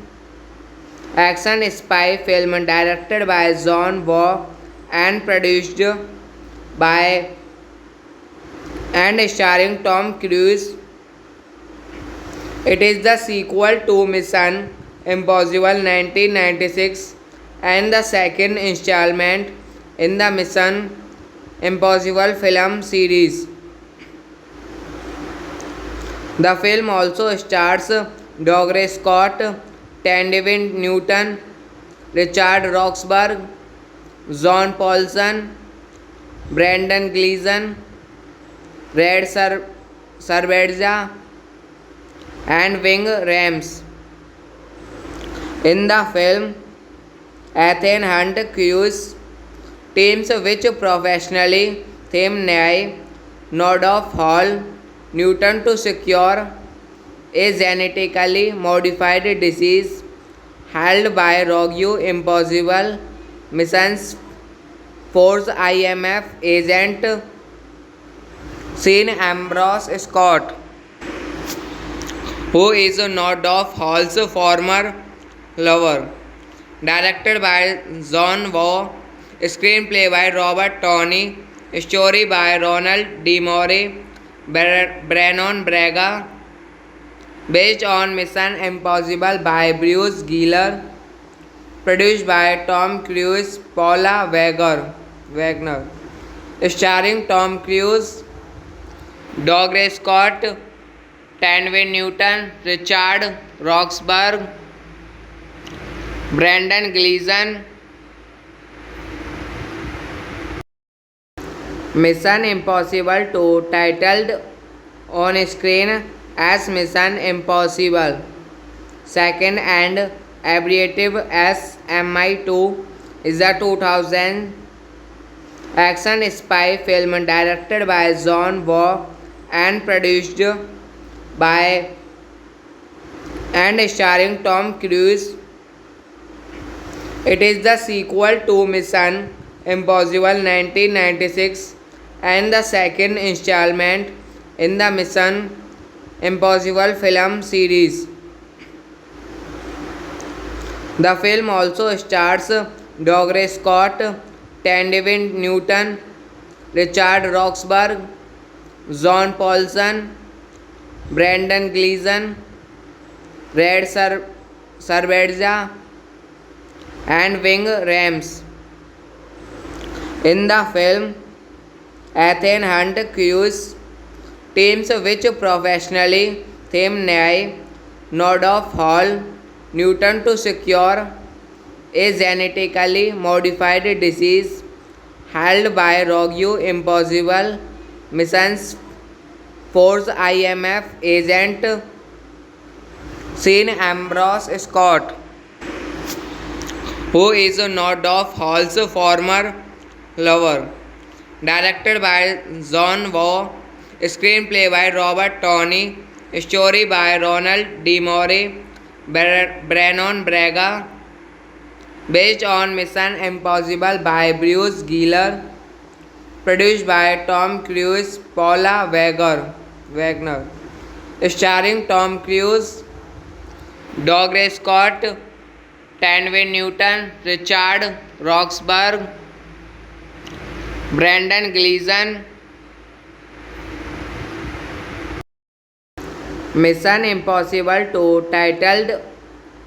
Speaker 1: action spy film directed by John Waugh and produced by and starring Tom Cruise. It is the sequel to Mission Impossible 1996 and the second installment in the Mission Impossible film series. The film also stars Douglas Scott, Tanvin Newton, Richard Roxburgh, John Paulson, Brendan Gleeson, Red Cerveza, and Ving Rhames. In the film, Ethan Hunt crews teams which professionally theme Nye Nod of Hall Newton to secure a genetically modified disease held by Rogue Impossible Missions Force IMF agent Sean Ambrose Scott, who is not of Hall's former lover. Directed by John Waugh, screenplay by Robert Tony, story by Ronald D. Moore, Brennan Braga, based on Mission Impossible by Bruce Giller, produced by Tom Cruise, Paula Wagner, starring Tom Cruise, Douglas Scott, Tanvin Newton, Richard Roxburgh, Brendan Gleeson. Mission Impossible 2, titled on screen as Mission Impossible, second and abbreviative as MI2, is a 2000 action spy film directed by John Woo and produced by and starring Tom Cruise. It is the sequel to Mission Impossible 1996 and the second installment in the Mission Impossible film series. The film also stars Dougray Scott, Tandy Newton, Richard Roxburgh, John Paulson, Brendan Gleeson, Red Cerveza, and Ving Rhames. In the film, Ethan Hunt cues teams which professionally theme Nye Nordhoff Hall Newton to secure a genetically modified disease held by Rogue Impossible Missions Force IMF agent Sean Ambrose Scott, who is Nordhoff Hall's former lover. Directed by John Woo, screenplay by Robert Tony, story by Ronald D. Moore, Brennan Braga, based on Mission Impossible by Bruce Giller, produced by Tom Cruise, Paula Wagner, starring Tom Cruise, Dougray Scott, Tandy Newton, Richard Roxburgh, Brendan Gleeson. Mission Impossible 2, titled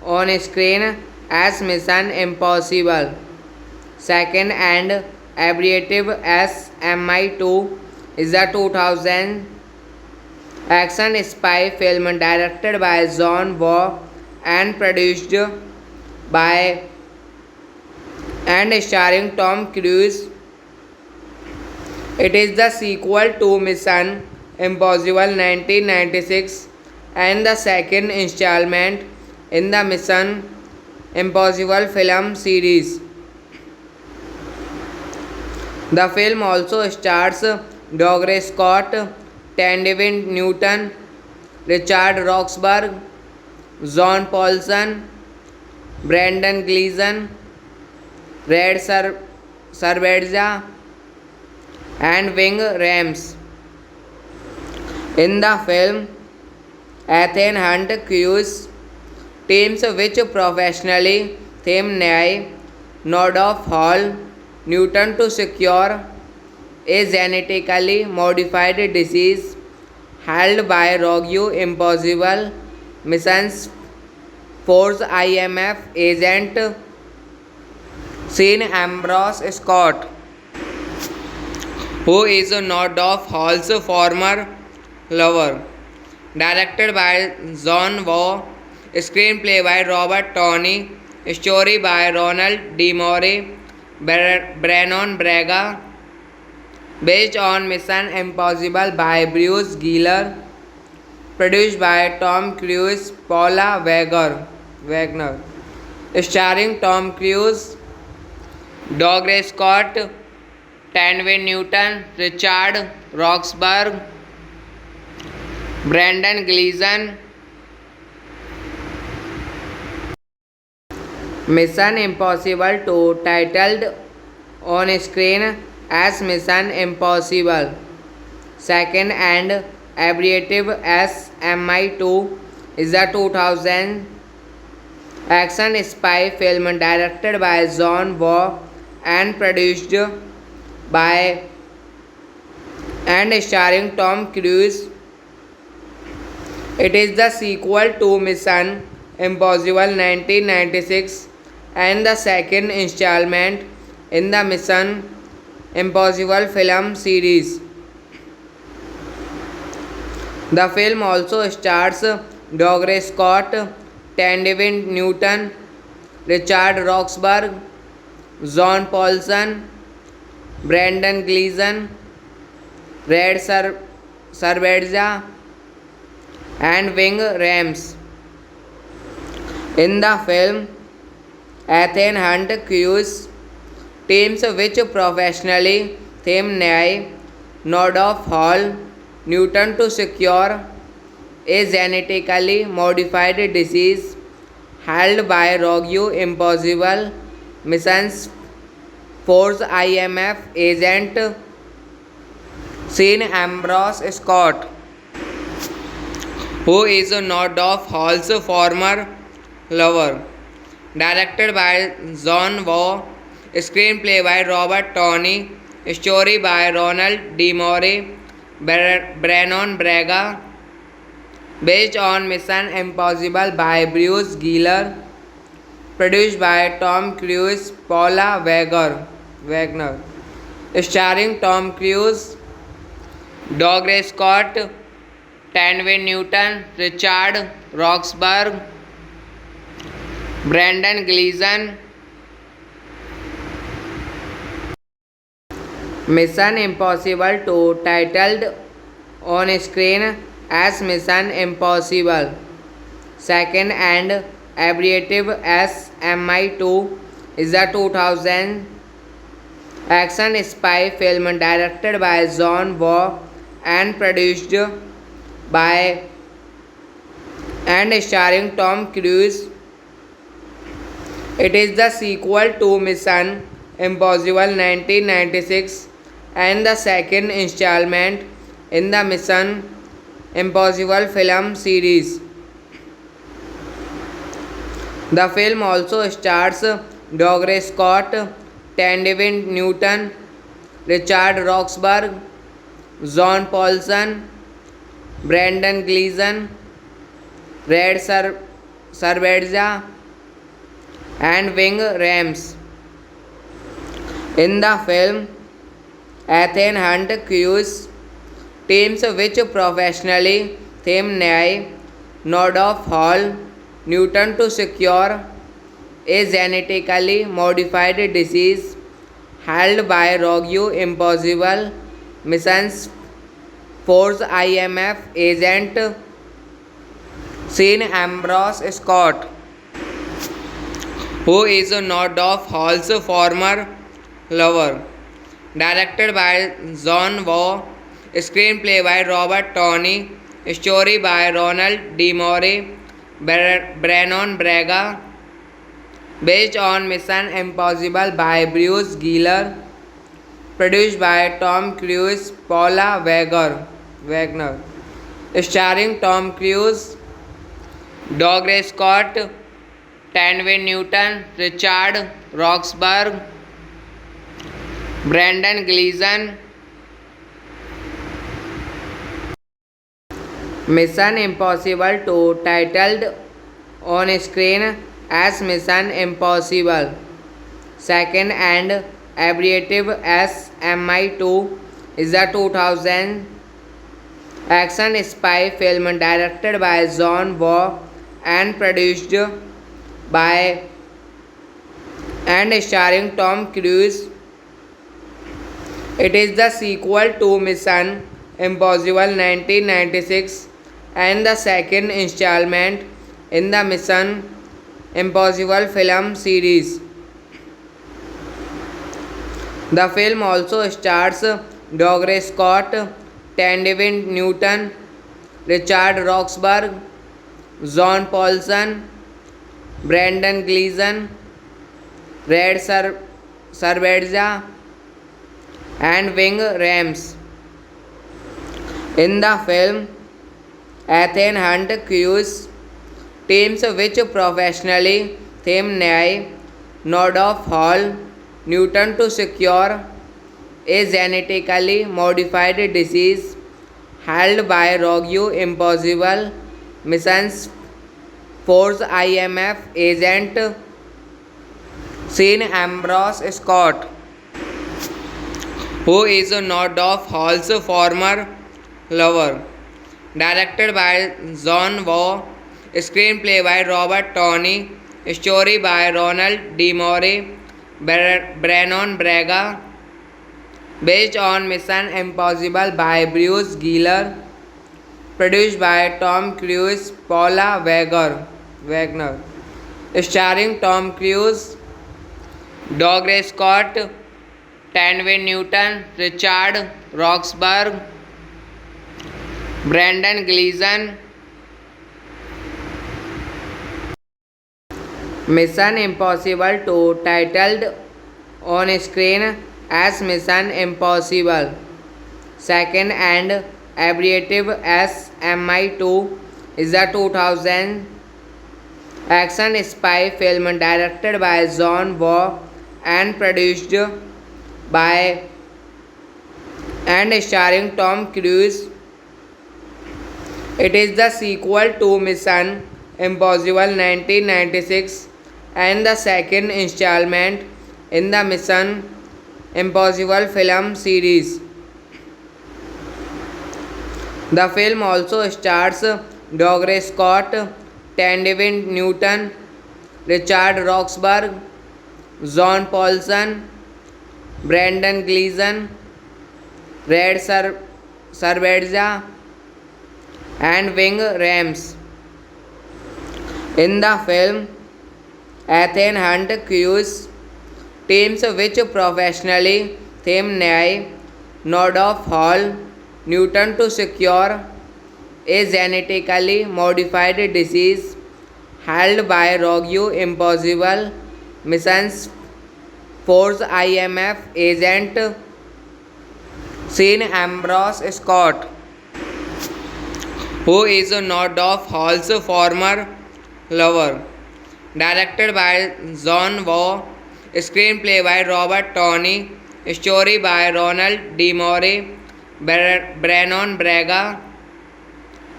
Speaker 1: on screen as Mission Impossible, second and abbreviative as MI2, is a 2000 action spy film directed by John Woo and produced by and starring Tom Cruise. It is the sequel to Mission Impossible 1996 and the second installment in the Mission Impossible film series. The film also stars Dougray Scott, Tandy Newton, Richard Roxburgh, John Paulson, Brendan Gleeson, Red Cerveza, and Ving Rhames. In the film, Ethan Hunt cues teams which professionally theme Nye Nordhoff Hall Newton to secure a genetically modified disease held by Rogue Impossible Missions Force IMF agent Sean Ambrose Scott, who is Nordhoff Hall's former lover. Directed by John Woo, screenplay by Robert Tony, story by Ronald D. Moore, Brennan Braga, based on Mission Impossible by Bruce Giller, produced by Tom Cruise, Paula Wagner, starring Tom Cruise, Dougray Scott, Tandy Newton, Richard Roxburgh, Brendan Gleeson. Mission Impossible 2, titled on screen as Mission Impossible, second and abbreviative as MI2, is a 2000 action spy film directed by John Woo and produced by and starring Tom Cruise. It is the sequel to Mission Impossible 1996 and the second installment in the Mission Impossible film series. The film also stars Dougray Scott, Tandy Newton, Richard Roxburgh, John Paulson, Brendan Gleeson, Red Cerveza, and Wing Rams. In the film, Ethan Hunt cues teams which professionally theme Nyai, Nordhoff Hall, Newton to secure a genetically modified disease held by Rogue Impossible Missions Force IMF agent Sean Ambrose Scott, who is Nordhoff Hall's former lover. Directed by John Waugh, screenplay by Robert Tony, story by Ronald D. Moore, Brennan Braga, based on Mission Impossible by Bruce Giller, produced by Tom Cruise, Paula Wagner, starring Tom Cruise, Dougray Scott, Tanvin Newton, Richard Roxburgh, Brendan Gleeson. Mission Impossible 2, titled on screen as Mission Impossible, second and abbreviative as MI2, is a 2000 action spy film directed by John Waugh and produced by and starring Tom Cruise. It is the sequel to Mission Impossible 1996 and the second installment in the Mission Impossible film series. The film also stars Dougray Scott, Tanvin Newton, Richard Roxburgh, John Paulson, Brendan Gleeson, Red Cerveza, and Wing Rams. In the film, Ethan Hunt cues teams which professionally theme Nyai, Nordhoff Hall, Newton to secure a genetically modified disease held by Rogue Impossible Missions Force IMF agent Sean Ambrose Scott, who is Nordhoff Hall's former lover. Directed by John Waugh, screenplay by Robert Tony, story by Ronald D. Moore, Brennan Braga, based on Mission Impossible by Bruce Giller, produced by Tom Cruise, Paula Wagner, starring Tom Cruise, Dougray Scott, Tanvin Newton, Richard Roxburgh, Brendan Gleeson. Mission Impossible 2, titled on screen as Mission Impossible, second and abbreviative as MI2, is a 2000 action spy film directed by John Waugh and produced by and starring Tom Cruise. It is the sequel to Mission Impossible 1996 and the second installment in the Mission Impossible film series. The film also stars Dougray Scott, Tanvin Newton, Richard Roxburgh, John Paulson, Brendan Gleeson, Red Cerveza, and Wing Rams. In the film, Ethan Hunt cues teams which professionally theme Nyai, Nordhoff Hall, Newton to secure a genetically modified disease held by Rogue Impossible Missions Force IMF agent Sean Ambrose Scott, who is Nordhoff Hall's former lover. Directed by John Waugh, screenplay by Robert Tony, story by Ronald D. Moore, Brennan Braga, based on Mission Impossible by Bruce Giller, produced by Tom Cruise, Paula Wagner, starring Tom Cruise, Douglas Scott, Tanvin Newton, Richard Roxburgh, Brendan Gleeson. Mission Impossible 2, titled on screen as Mission Impossible, second and abbreviative as MI2, is a 2000 action spy film directed by John Woo and produced by and starring Tom Cruise. It is the sequel to Mission Impossible 1996 and the second installment in the Mission Impossible film series. The film also stars Douglas Scott, Tanvin Newton, Richard Roxburgh, John Paulson, Brendan Gleeson, Red Cerveza, and Ving Rhames. In the film, Ethan Hunt crews teams which professionally theme Nye Nordhoff Hall Newton to secure a genetically modified disease held by Rogue Impossible Missions Force IMF agent Sean Ambrose Scott, who is Nordhoff Hall's former lover. Directed by John Woo, screenplay by Robert Tony, story by Ronald D. Moore, Brennan Braga,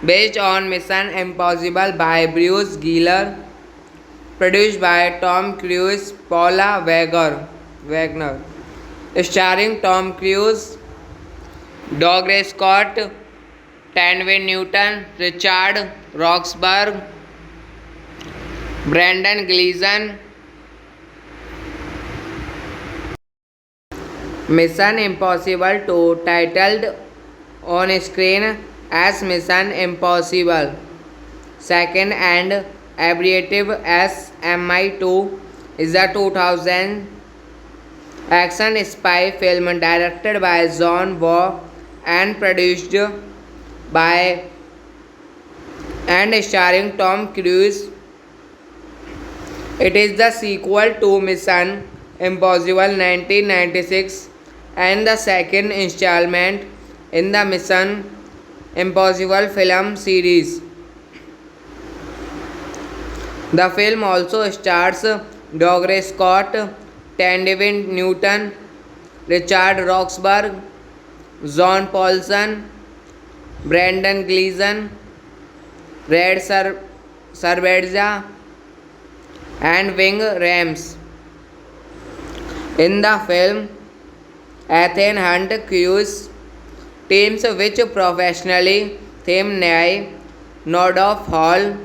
Speaker 1: based on Mission Impossible by Bruce Giller, produced by Tom Cruise, Paula Wagner, starring Tom Cruise, Douglas Scott, Tanvin Newton, Richard Roxburgh, Brendan Gleeson. Mission Impossible 2, titled on screen as Mission Impossible, second and abbreviative as MI2, is a 2000 action spy film directed by John Woo and produced by and starring Tom Cruise. It is the sequel to Mission Impossible 1996 and the second installment in the Mission Impossible film series. The film also stars Douglas Scott, Tanvin Newton, Richard Roxburgh, John Paulson, Brendan Gleeson, Red Cerveza, and Ving Rhames. In the film, Ethan Hunt crews teams which professionally theme Nye Nordhoff Hall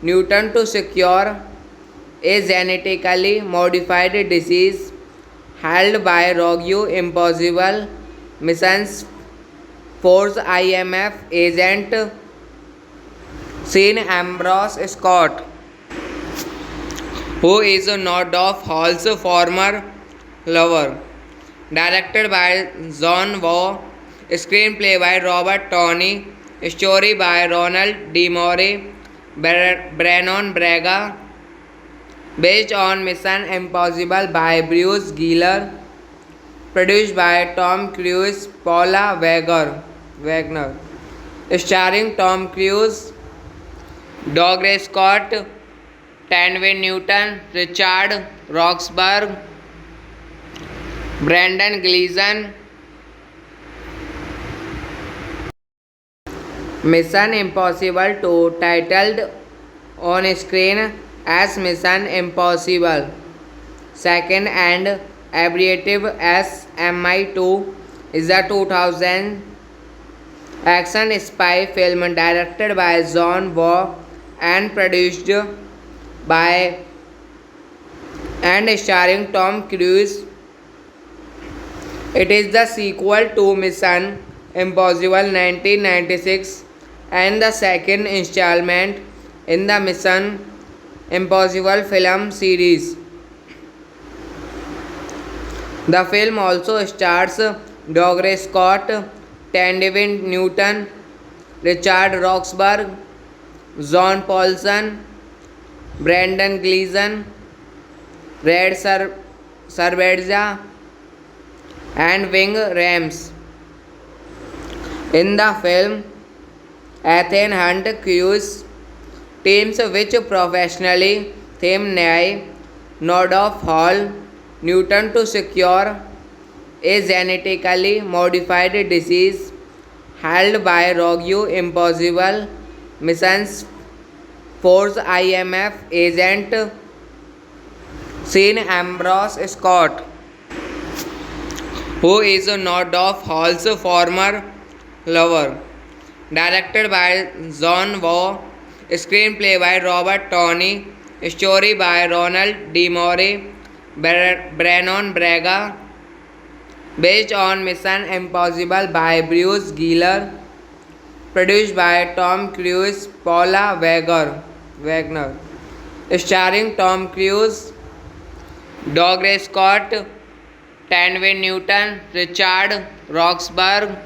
Speaker 1: Newton to secure a genetically modified disease held by Rogue Impossible Missions Force IMF agent Sean Ambrose Scott, who is Nordhoff Hall's former lover. Directed by John Woo, screenplay by Robert Tony, story by Ronald D. Moore, Brennan Braga, based on Mission Impossible by Bruce Giller, produced by Tom Cruise, Paula Wagner, starring Tom Cruise, Douglas Scott, Tanvin Newton, Richard Roxburgh, Brendan Gleeson. Mission Impossible 2, titled on screen as Mission Impossible, second and abbreviative as MI2, is a 2000 action spy film directed by John Woo and produced by and starring Tom Cruise. It is the sequel to Mission Impossible 1996 and the second installment in the Mission Impossible film series. The film also stars Dougray Scott, Tandy Newton, Richard Roxburgh, John Paulson, Brendan Gleeson, Red Cerveza, and Ving Rhames. In the film, Ethan Hunt crews teams which professionally theme Nye Nordhoff Hall Newton to secure a genetically modified disease held by Rogue Impossible Missions Force IMF agent Sean Ambrose Scott, who is Nordhoff Hall's former lover. Directed by John Waugh, screenplay by Robert Tony, story by Ronald D. Moore, Brannon Braga, based on Mission Impossible by Bruce Giller, produced by Tom Cruise, Paula Wagner, starring Tom Cruise, Dougray Scott, Tandy Newton, Richard Roxburgh,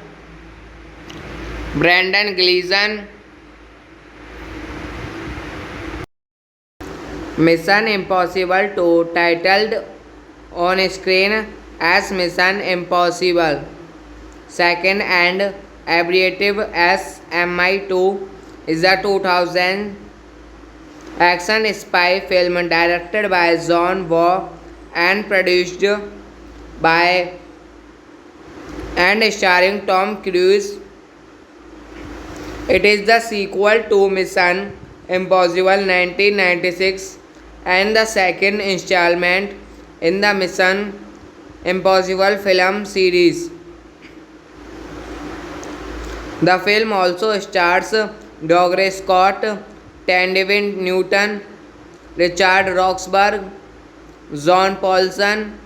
Speaker 1: Brendan Gleeson. Mission Impossible 2, titled on screen as Mission Impossible, second and abbreviative as MI2, is a 2000 action spy film directed by John Waugh and produced by and starring Tom Cruise. It is the sequel to Mission Impossible 1996 and the second installment in the Mission Impossible film series. The film also stars Dougray Scott, Tandy Newton, Richard Roxburgh, John Paulson,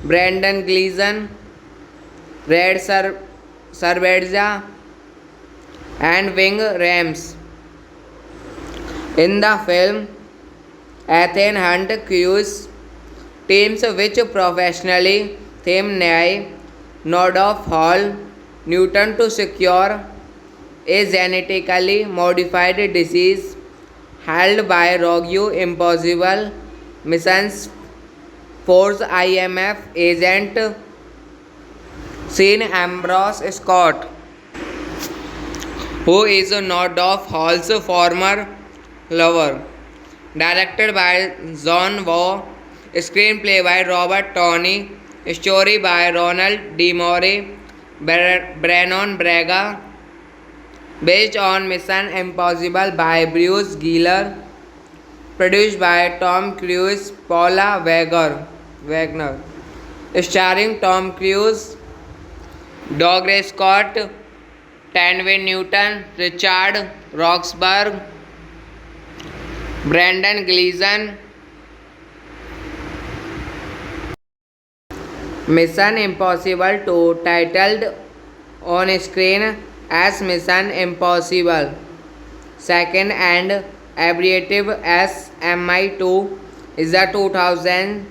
Speaker 1: Brendan Gleeson, Red Cerveza, and Ving Rhames. In the film, Ethan Hunt crews teams which professionally theme Nye Nordhoff Hall Newton to secure a genetically modified disease held by Rogue Impossible Missions Force IMF agent Sean Ambrose Scott, who is Nordhoff Hall's former lover. Directed by John Waugh, screenplay by Robert Tony, story by Ronald D. Moore, Brannon Braga, based on Mission Impossible by Bruce Giller, produced by Tom Cruise, Paula Wagner, starring Tom Cruise, Dougray Scott, Tandy Newton, Richard Roxburgh, Brendan Gleeson. Mission Impossible 2, titled on screen as Mission Impossible, second and abbreviative as MI2, is a 2000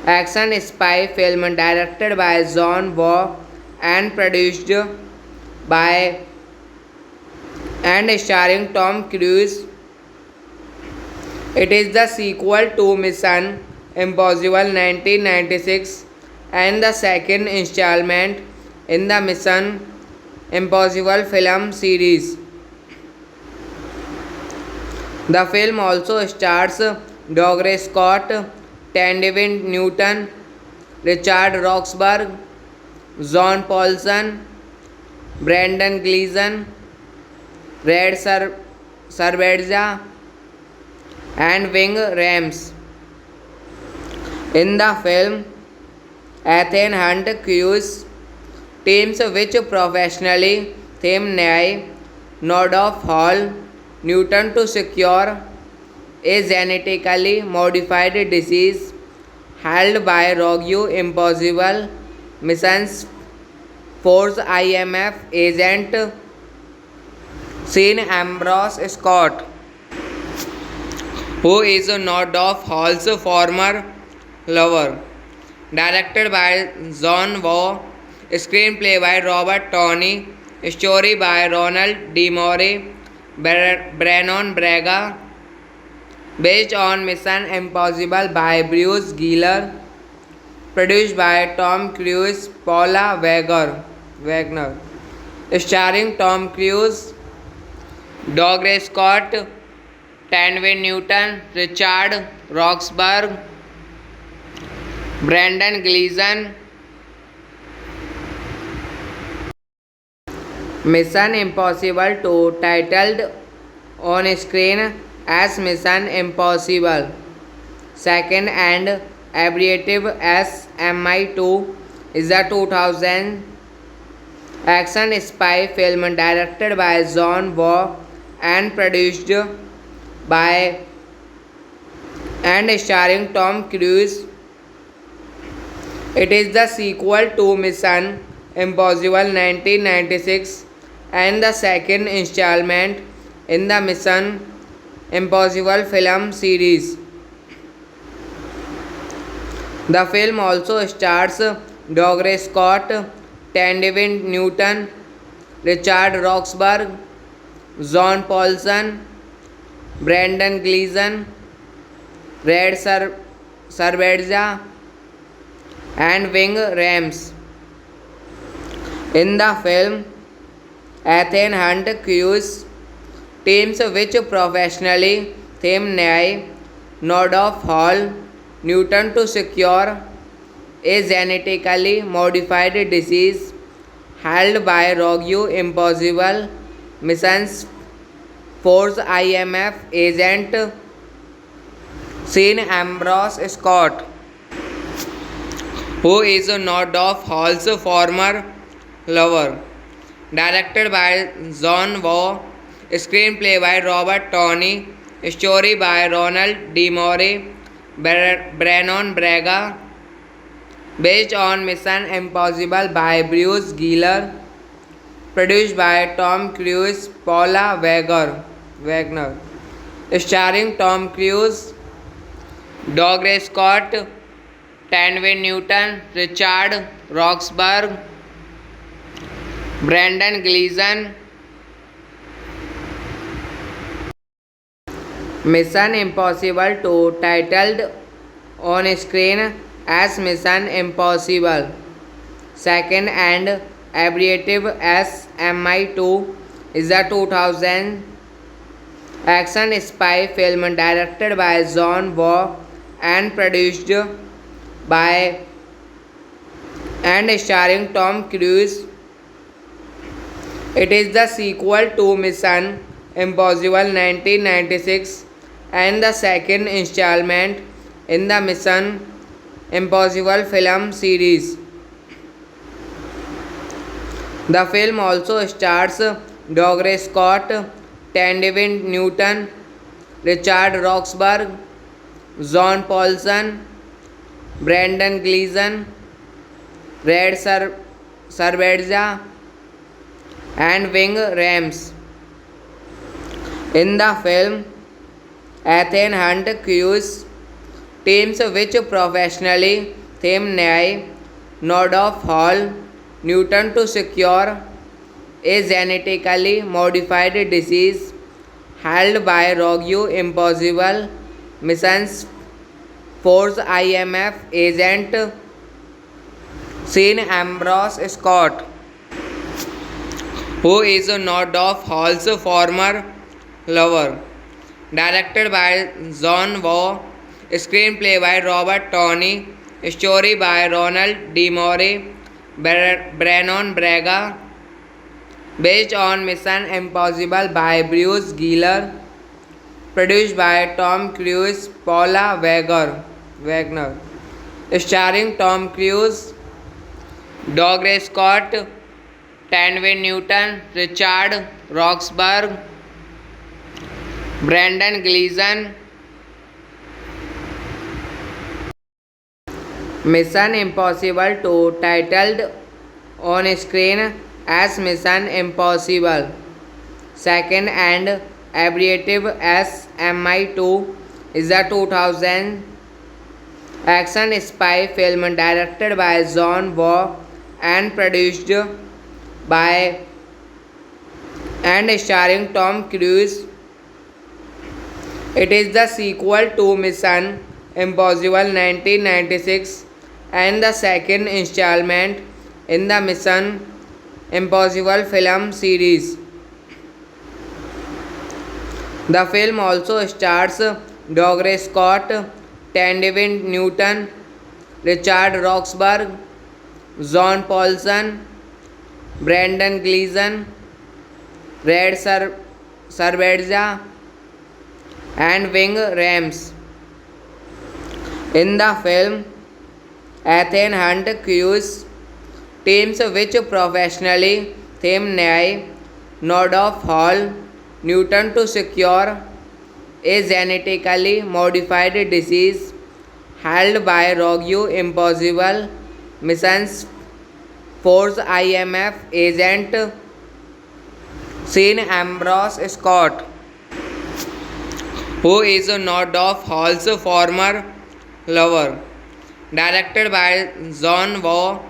Speaker 1: action spy film directed by John Waugh and produced by and starring Tom Cruise. It is the sequel to Mission Impossible 1996 and the second installment in the Mission Impossible film series. The film also stars Dougray Scott, Tandy Newton, Richard Roxburgh, John Paulson, Brendan Gleeson, Red Cerveza, and Ving Rhames. In the film, Ethan Hunt crews teams which professionally theme Nye Nordhoff Hall Newton to secure a genetically modified disease held by Rogue Impossible Missions Force IMF agent Sean Ambrose Scott, who is Nordhoff Hall's former lover. Directed by John Waugh, screenplay by Robert Tony, story by Ronald D. Moore, Brennan Braga, based on Mission Impossible by Bruce Giller, produced by Tom Cruise, Paula Wagner, starring Tom Cruise, Douglas Scott, Tanvin Newton, Richard Roxburgh, Brendan Gleeson. Mission Impossible 2, titled on screen as Mission Impossible, second and abbreviative as MI2, is a 2000 action spy film directed by John Waugh and produced by and starring Tom Cruise. It is the sequel to Mission Impossible 1996 and the second installment in the Mission Impossible film series. The film also stars Douglas Scott, Tanvin Newton, Richard Roxburgh, John Paulson, Brendan Gleeson, Red Cerveza, and Ving Rhames. In the film, Ethan Hunt cues teams which professionally theme Nordhoff Hall Newton to secure a genetically modified disease held by Rogue Impossible Missions Force IMF agent Sean Ambrose Scott, who is Nordhoff Hall's former lover. Directed by John Waugh, screenplay by Robert Tony, story by Ronald D. Moore, Brennan Braga, based on Mission Impossible by Bruce Giller, produced by Tom Cruise, Paula Wagner, starring Tom Cruise, Douglas Scott, Tanvin Newton, Richard Roxburgh, Brendan Gleeson. Mission Impossible 2, titled on screen as Mission Impossible, second and abbreviative as MI2, is a 2000 action spy film directed by John Waugh and produced by and starring Tom Cruise. It is the sequel to Mission Impossible 1996 and the second installment in the Mission Impossible film series. The film also stars Douglas Scott, Tanvin Newton, Richard Roxburgh, John Paulson, Brendan Gleeson, Red Cerveza, and Ving Rhames. In the film, Ethan Hunt cues teams which professionally theme Nordhoff Hall Newton to secure a genetically modified disease held by Rogue Impossible Missions Force IMF agent Sean Ambrose Scott, who is Nordhoff Hall's former lover. Directed by John Waugh, screenplay by Robert Tony, story by Ronald D. Moore, Brennan Braga, based on Mission Impossible by Bruce Giller, produced by Tom Cruise, Paula Wagner, starring Tom Cruise, Douglas Scott, Tanvin Newton, Richard Roxburgh, Brendan Gleeson. Mission Impossible 2, titled on screen as Mission Impossible, second and abbreviative as MI2, is a 2000 action spy film directed by John Woo and produced by and starring Tom Cruise. It is the sequel to Mission Impossible 1996 and the second installment in the Mission Impossible film series. The film also stars Dougray Scott, Tandy Newton, Richard Roxburgh, John Paulson, Brendan Gleeson, Red Cerveza, and Ving Rhames. In the film, Ethan Hunt cues teams which professionally theme Nye Nordhoff Hall Newton to secure a genetically modified disease held by Rogue Impossible Missions Force IMF agent Sean Ambrose Scott, who is Nordhoff Hall's former lover. Directed by John Woo,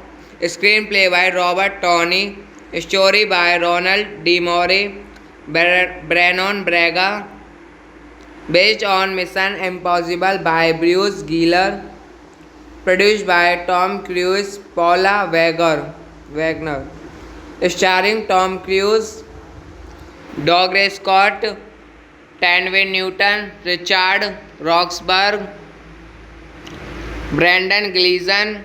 Speaker 1: screenplay by Robert Tony, story by Ronald D. Moore, Brennan Braga, based on Mission Impossible by Bruce Giller, produced by Tom Cruise, Paula Wagner, starring Tom Cruise, Dougray Scott, Tandy Newton, Richard Roxburgh, Brendan Gleeson.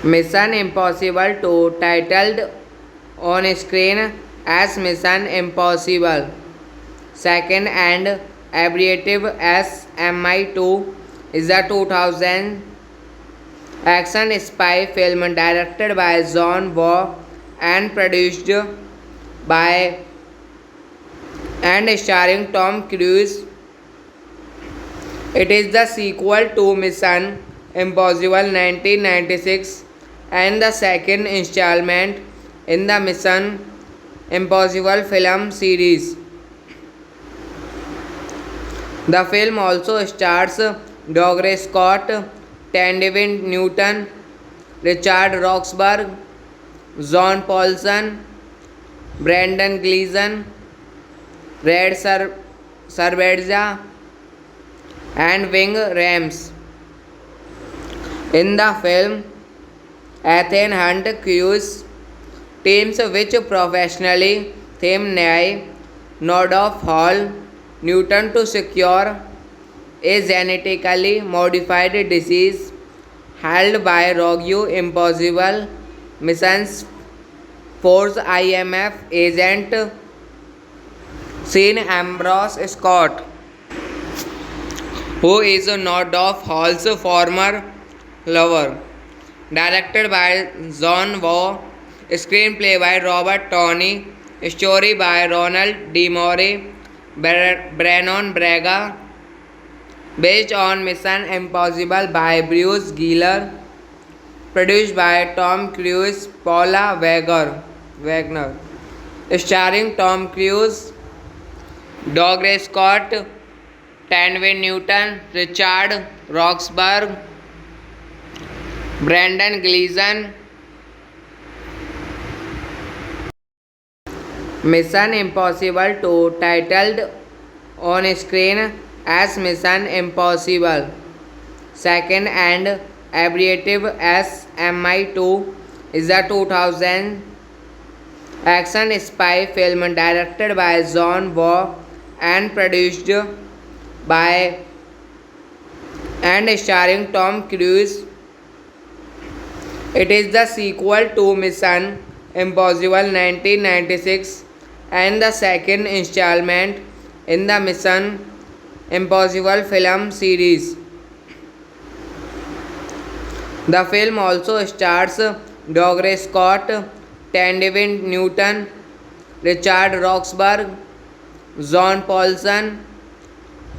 Speaker 1: Mission Impossible 2, titled on screen as Mission Impossible, second and abbreviative as MI2, is a 2000 action spy film directed by John Woo and produced by and starring Tom Cruise. It is the sequel to Mission Impossible 1996 and the second installment in the Mission Impossible film series. The film also stars Dougray Scott, Tandy Newton, Richard Roxburgh, John Paulson, Brendan Gleeson, Red Cerveza, and Ving Rhames. In the film, Ethan Hunt cues teams which professionally theme Nye Nordhoff Hall Newton to secure a genetically modified disease held by Rogue Impossible Missions Force IMF agent Sean Ambrose Scott, who is Nordhoff Hall's former lover. Directed by John Woo, screenplay by Robert Tony, story by Ronald D. Moore, Brennan Braga, based on Mission Impossible by Bruce Giller, produced by Tom Cruise, Paula Wagner, starring Tom Cruise, Dougray Scott, Tandy Newton, Richard Roxburgh, Brendan Gleeson. Mission Impossible 2, titled on screen as Mission Impossible, second and abbreviative as MI2, is a 2000 action spy film directed by John Woo and produced by and starring Tom Cruise. It is the sequel to Mission Impossible 1996 and the second installment in the Mission Impossible film series. The film also stars Dougray Scott, Tandy Newton, Richard Roxburgh, John Paulson,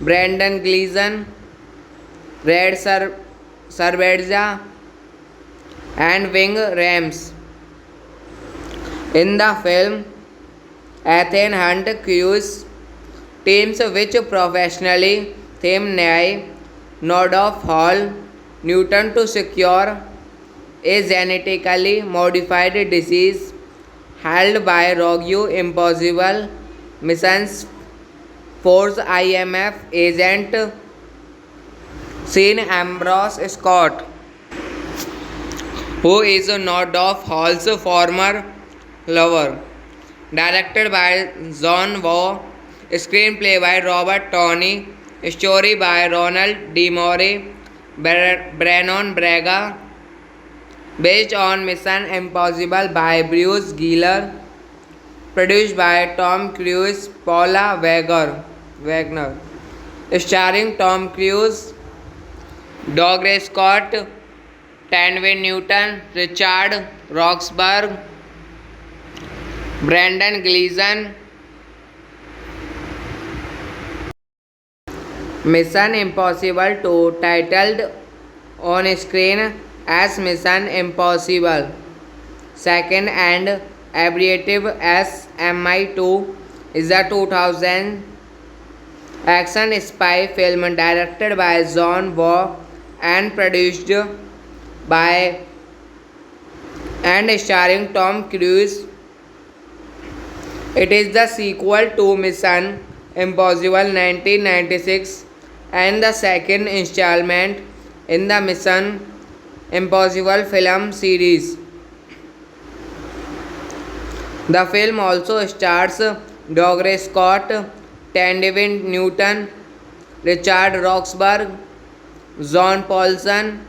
Speaker 1: Brendan Gleeson, Red Cerveza, and Wing Rams. In the film, Ethan Hunt crews teams which professionally theme Nye, Nordoff Hall, Newton to secure a genetically modified disease held by Rogue Impossible Missions Force IMF agent Sean Ambrose Scott, who is Nordoff Hall's former lover. Directed by John Waugh, screenplay by Robert Tony, story by Ronald D. Moore, Brennan Braga, based on Mission Impossible by Bruce Giller, produced by Tom Cruise, Paula Wagner, starring Tom Cruise, Douglas Scott, Tanvin Newton, Richard Roxburgh, Brendan Gleeson. Mission Impossible 2, titled on screen as Mission Impossible, second and abbreviative as MI2, is a 2000 action spy film directed by John Waugh and produced by and starring Tom Cruise. It is the sequel to Mission Impossible 1996 and the second installment in the Mission Impossible film series. The film also stars Douglas Scott, Tanvin Newton, Richard Roxburgh, John Paulson,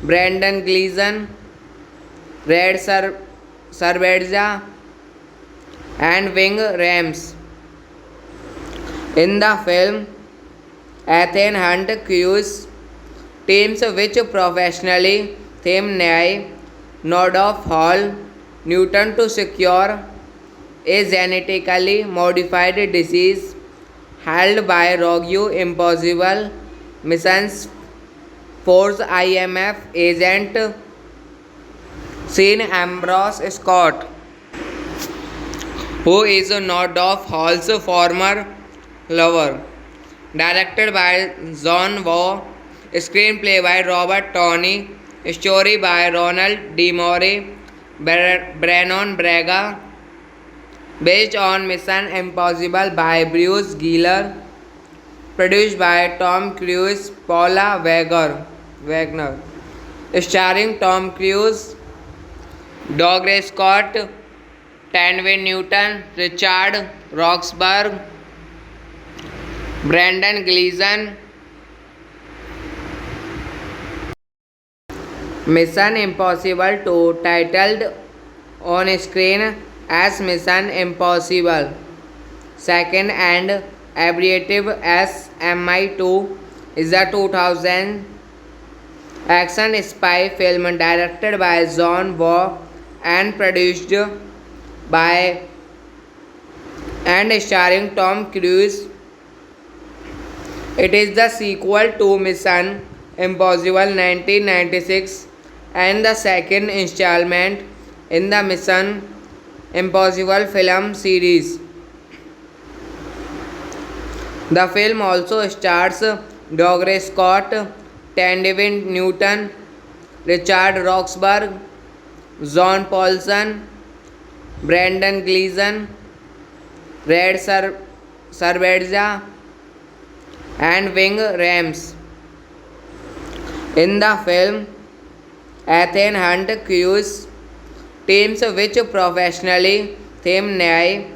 Speaker 1: Brendan Gleeson, Red Cerveza, and Wing Rams. In the film, Ethan Hunt crews teams which professionally theme Nye, Nordoff Hall, Newton to secure a genetically modified disease held by Rogue Impossible Missions Force IMF agent Sean Ambrose Scott, who is Nordoff Hall's former lover. Directed by John Waugh, screenplay by Robert Tony, story by Ronald D. Moore, Brennan Braga, based on Mission Impossible by Bruce Giller, produced by Tom Cruise, Paula Wagner, starring Tom Cruise, Douglas Scott, Tanvin Newton, Richard Roxburgh, Brendan Gleeson. Mission Impossible 2, titled on screen as Mission Impossible, second and abbreviative as MI2, is a 2000 action spy film directed by John Waugh and produced by and starring Tom Cruise. It is the sequel to Mission Impossible 1996 and the second installment in the Mission Impossible film series. The film also stars Douglas Scott, Tanvin Newton, Richard Roxburgh, John Paulson, Brendan Gleeson, Red Cerveza, and Wing Rams. In the film, Ethan Hunt crews teams which professionally theme Nye,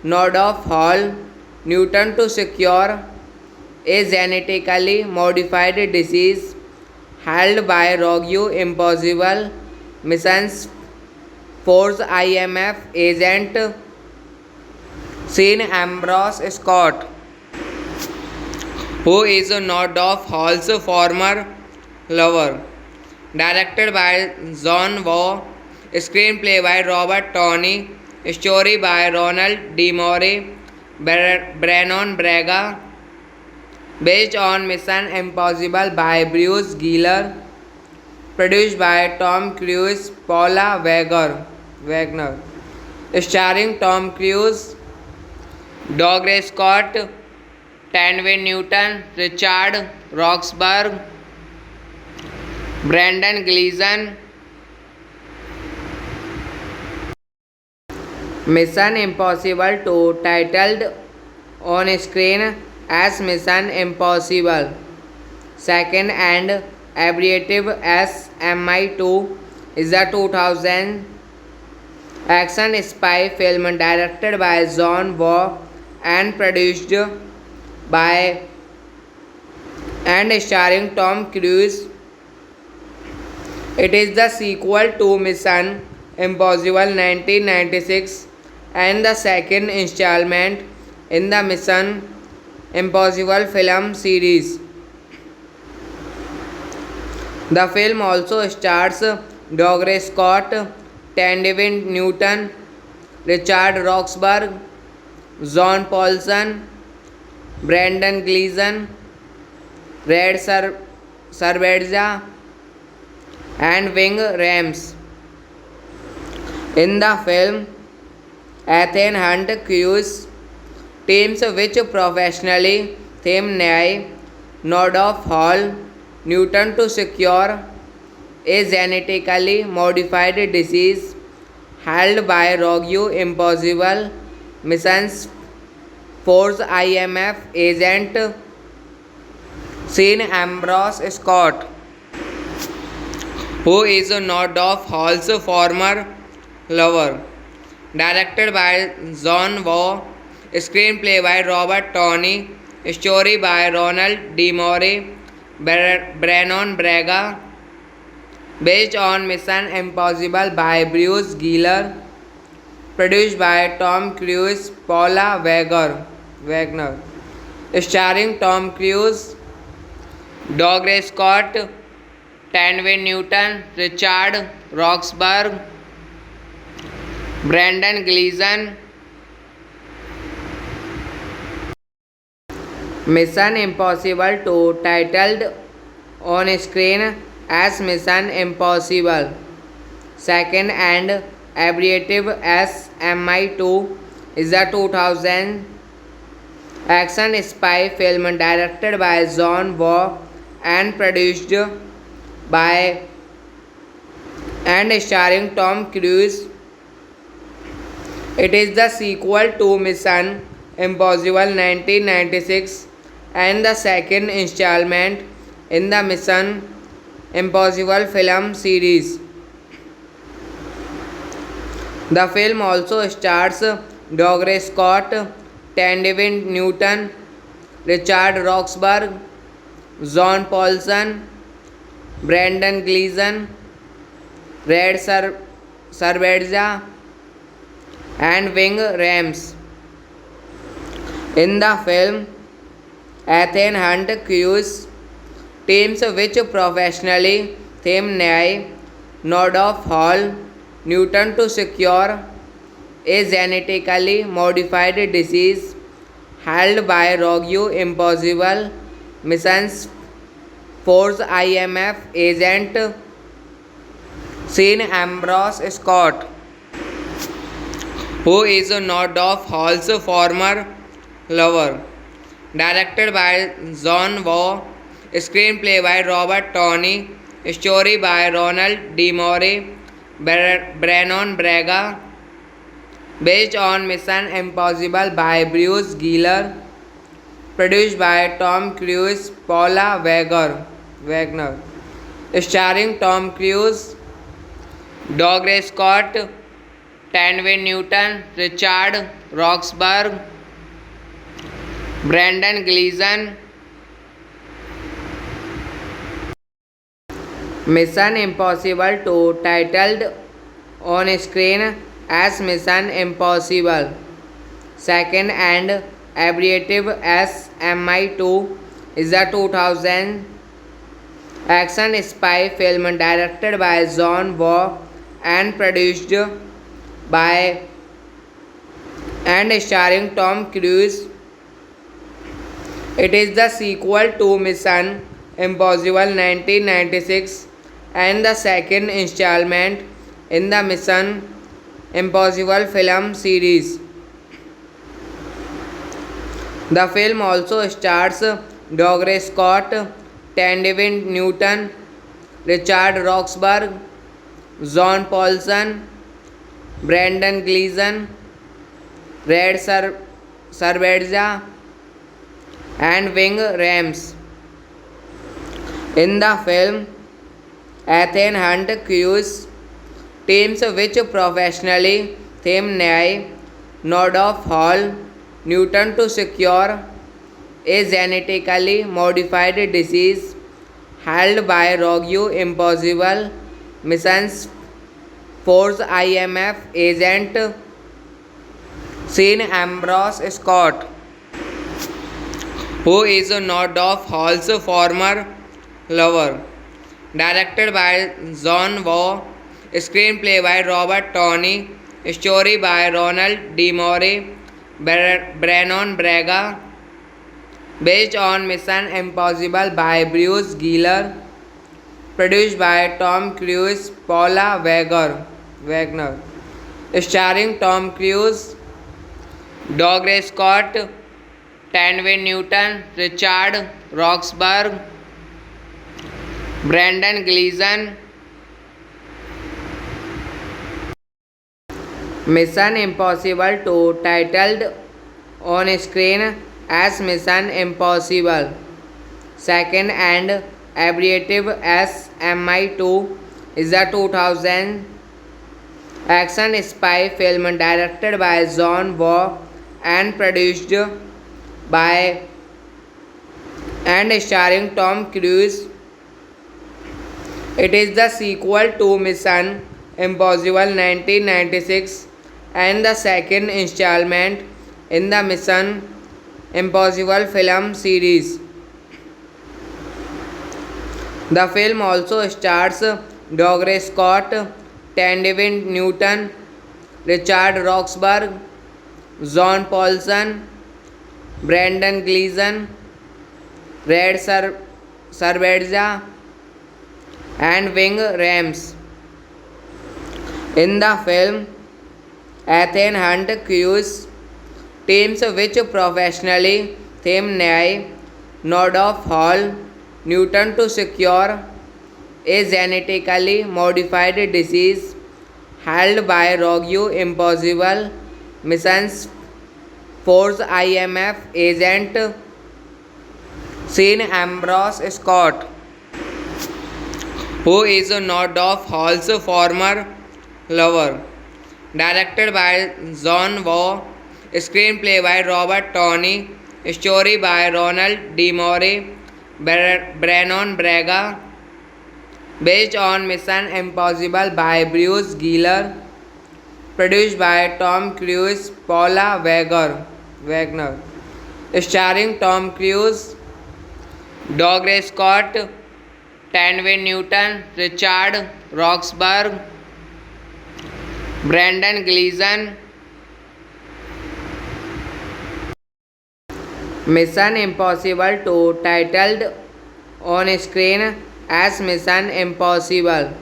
Speaker 1: Nordoff Hall, Newton to secure a genetically modified disease held by Rogue Impossible Missions Force IMF agent Sean Ambrose Scott, who is Nordoff Hall's former lover. Directed by John Waugh, screenplay by Robert Tony, story by Ronald D. Moore, Brennan Braga, based on Mission Impossible by Bruce Giller, produced by Tom Cruise, Paula Wagner, starring Tom Cruise, Douglas Scott, Tanvin Newton, Richard Roxburgh, Brendan Gleeson. Mission Impossible 2, titled on screen as Mission Impossible, second and abbreviative as MI2, is a 2000 action spy film directed by John Woo and produced by and starring Tom Cruise. It is the sequel to Mission Impossible 1996 and the second installment in the Mission Impossible film series. The film also stars Douglas Scott, Tanvin Newton, Richard Roxburgh, John Paulson, Brendan Gleeson, Red Cerveza, and Ving Rhames. In the film, Ethan Hunt Cruise teams which professionally theme Nye Nordhoff Hall Newton to secure a genetically modified disease held by Rogue Impossible Missions Force IMF agent Sean Ambrose Scott, who is Nordhoff Hall's former lover. Directed by John Woo, screenplay by Robert Tony, story by Ronald D. Moore, Brannon Braga, based on Mission Impossible by Bruce Giller, produced by Tom Cruise, Paula Wagner, starring Tom Cruise, Douglas Scott, Tanvin Newton, Richard Roxburgh, Brendan Gleeson. Mission Impossible 2, titled on screen as Mission Impossible, second and abbreviative as MI2, is a 2000 action spy film directed by John Woo and produced by and starring Tom Cruise. It is the sequel to Mission Impossible 1996 and the second installment in the Mission Impossible film series. The film also stars Douglas Scott, Tanvin Newton, Richard Roxburgh, John Paulson, Brendan Gleeson, Red Cerveza, and Ving Rhames. In the film, Ethan Hunt Cruise teams which professionally theme Nye Nordhoff Hall Newton to secure a genetically modified disease held by Rogue Impossible Missions Force IMF agent Sean Ambrose Scott, who is Nordhoff Hall's former lover. Directed by John Woo, screenplay by Robert Tony, story by Ronald D. Moore, Brannon Braga, based on Mission Impossible by Bruce Giller, produced by Tom Cruise, Paula Wagner, starring Tom Cruise, Douglas Scott, Tanvin Newton, Richard Roxburgh, Brendan Gleeson. Mission Impossible 2, titled on screen as Mission Impossible, second and abbreviative as MI2, is a 2000 action spy film directed by John Woo and produced by and starring Tom Cruise. It is the sequel to Mission Impossible 1996 and the second installment in the Mission Impossible film series. The film also stars Dougray Scott, Tandy Newton, Richard Roxburgh, John Paulson, Brendan Gleeson, Red Cerveza, and Ving Rhames. In the film, Ethan Hunt crews teams which professionally theme Nye Nordhoff Hall Newton to secure a genetically modified disease held by Rogue Impossible Missions Force IMF agent Sean Ambrose Scott, who is Nordhoff Hall's former lover. Directed by John Waugh, screenplay by Robert Tony, story by Ronald D. Moore, Brannon Braga, based on Mission Impossible by Bruce Geller, produced by Tom Cruise, Paula Wagner, starring Tom Cruise, Dougray Scott, Tandy Newton, Richard Roxburgh, Brendan Gleeson. Mission Impossible 2, titled on screen as Mission Impossible, second and abbreviative as MI2, is a 2000 action spy film directed by John Waugh and produced by and starring Tom Cruise. It is the sequel to Mission Impossible 1996 and the second installment in the Mission Impossible film series. The film also stars Dougray Scott, Tandy Newton, Richard Roxburgh, John Paulson, Brendan Gleeson, Red Cerveza, and Ving Rhames. In the film, Ethan Hunt crews teams which professionally theme Nye Nordhoff Hall Newton to secure a genetically modified disease held by Rogue Impossible Missions Force IMF agent Sean Ambrose Scott, who is Nordhoff Hall's former lover. Directed by John Waugh, screenplay by Robert Tony, story by Ronald D. Moore, Brannon Braga, based on Mission Impossible by Bruce Geller, produced by Tom Cruise, Paula Wagner, starring Tom Cruise, Dougray Scott, Tandy Newton, Richard Roxburgh, Brendan Gleeson. Mission Impossible 2, titled on screen as Mission Impossible,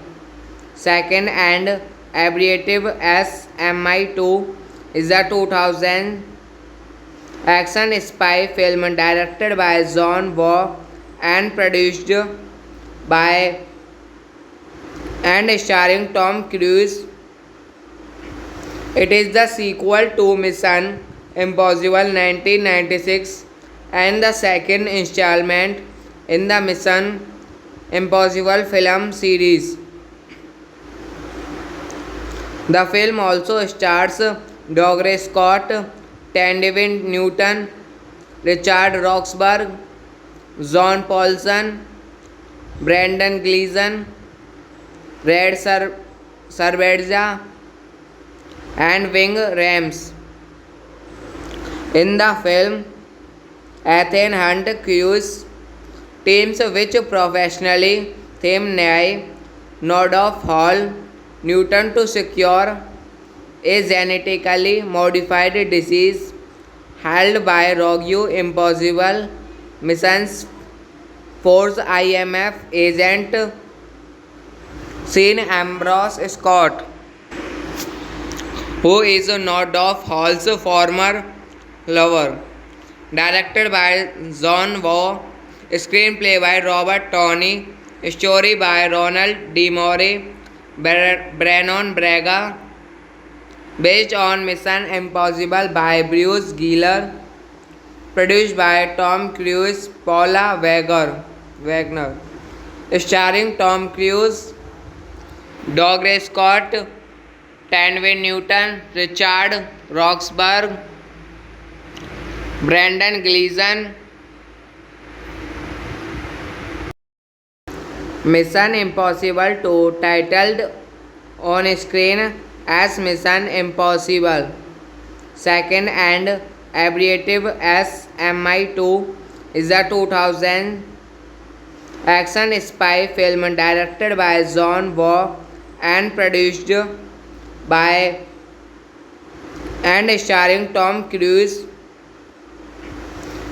Speaker 1: second and abbreviative as MI2, is a 2000 action spy film directed by John Waugh and produced by and starring Tom Cruise. It is the sequel to Mission Impossible 1996 and the second installment in the Mission Impossible film series. The film also stars Dougray Scott, Tandy Newton, Richard Roxburgh, John Paulson, Brendan Gleeson, Red Cerveza, and Ving Rhames. In the film, Ethan Hunt crews teams which professionally theme Nye Nordhoff Hall Newton to secure a genetically modified disease held by Rogue Impossible Missions Force IMF agent Sean Ambrose Scott, who is Nord of Hall's former lover. Directed by John Waugh, screenplay by Robert Tony, story by Ronald D. Moore, Brennan Braga, based on Mission Impossible by Bruce Giller, produced by Tom Cruise, Paula Wagner, starring Tom Cruise, Douglas Scott, Tanvin Newton, Richard Roxburgh, Brendan Gleeson. Mission Impossible 2, titled on screen as Mission Impossible Second and abbreviated as MI2, is a 2000 action spy film directed by John Waugh and produced by and starring Tom Cruise.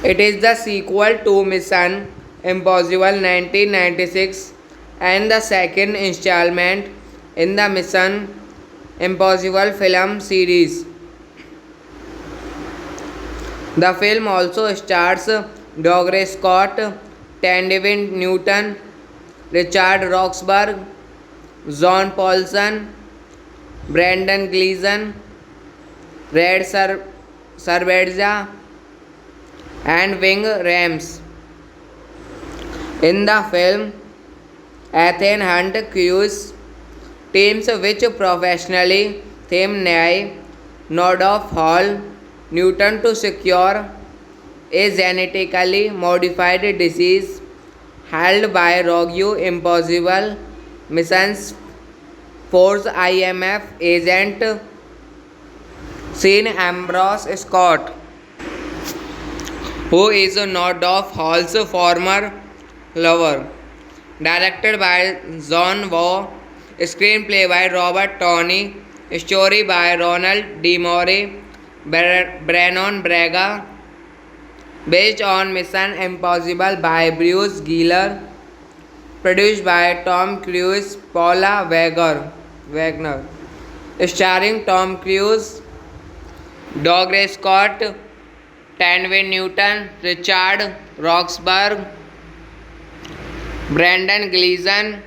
Speaker 1: It is the sequel to Mission Impossible 1996 and the second installment in the Mission Impossible film series. The film also stars Douglas Scott, Tanvin Newton, Richard Roxburgh, John Paulson, Brendan Gleeson, Red Cerveza, and Ving Rhames. In the film, Ethan Hunt Cruise teams which professionally theme Nord of Hall Newton to secure a genetically modified disease held by Rogue Impossible Missions Force IMF agent Sean Ambrose Scott, who is Nord of Hall's former lover. Directed by John Waugh, screenplay by Robert Tony, story by Ronald D. Moore, Brennan Braga, based on Mission Impossible by Bruce Giller, produced by Tom Cruise, Paula Wagner, starring Tom Cruise, Douglas Scott, Tanvin Newton, Richard Roxburgh, Brendan Gleeson,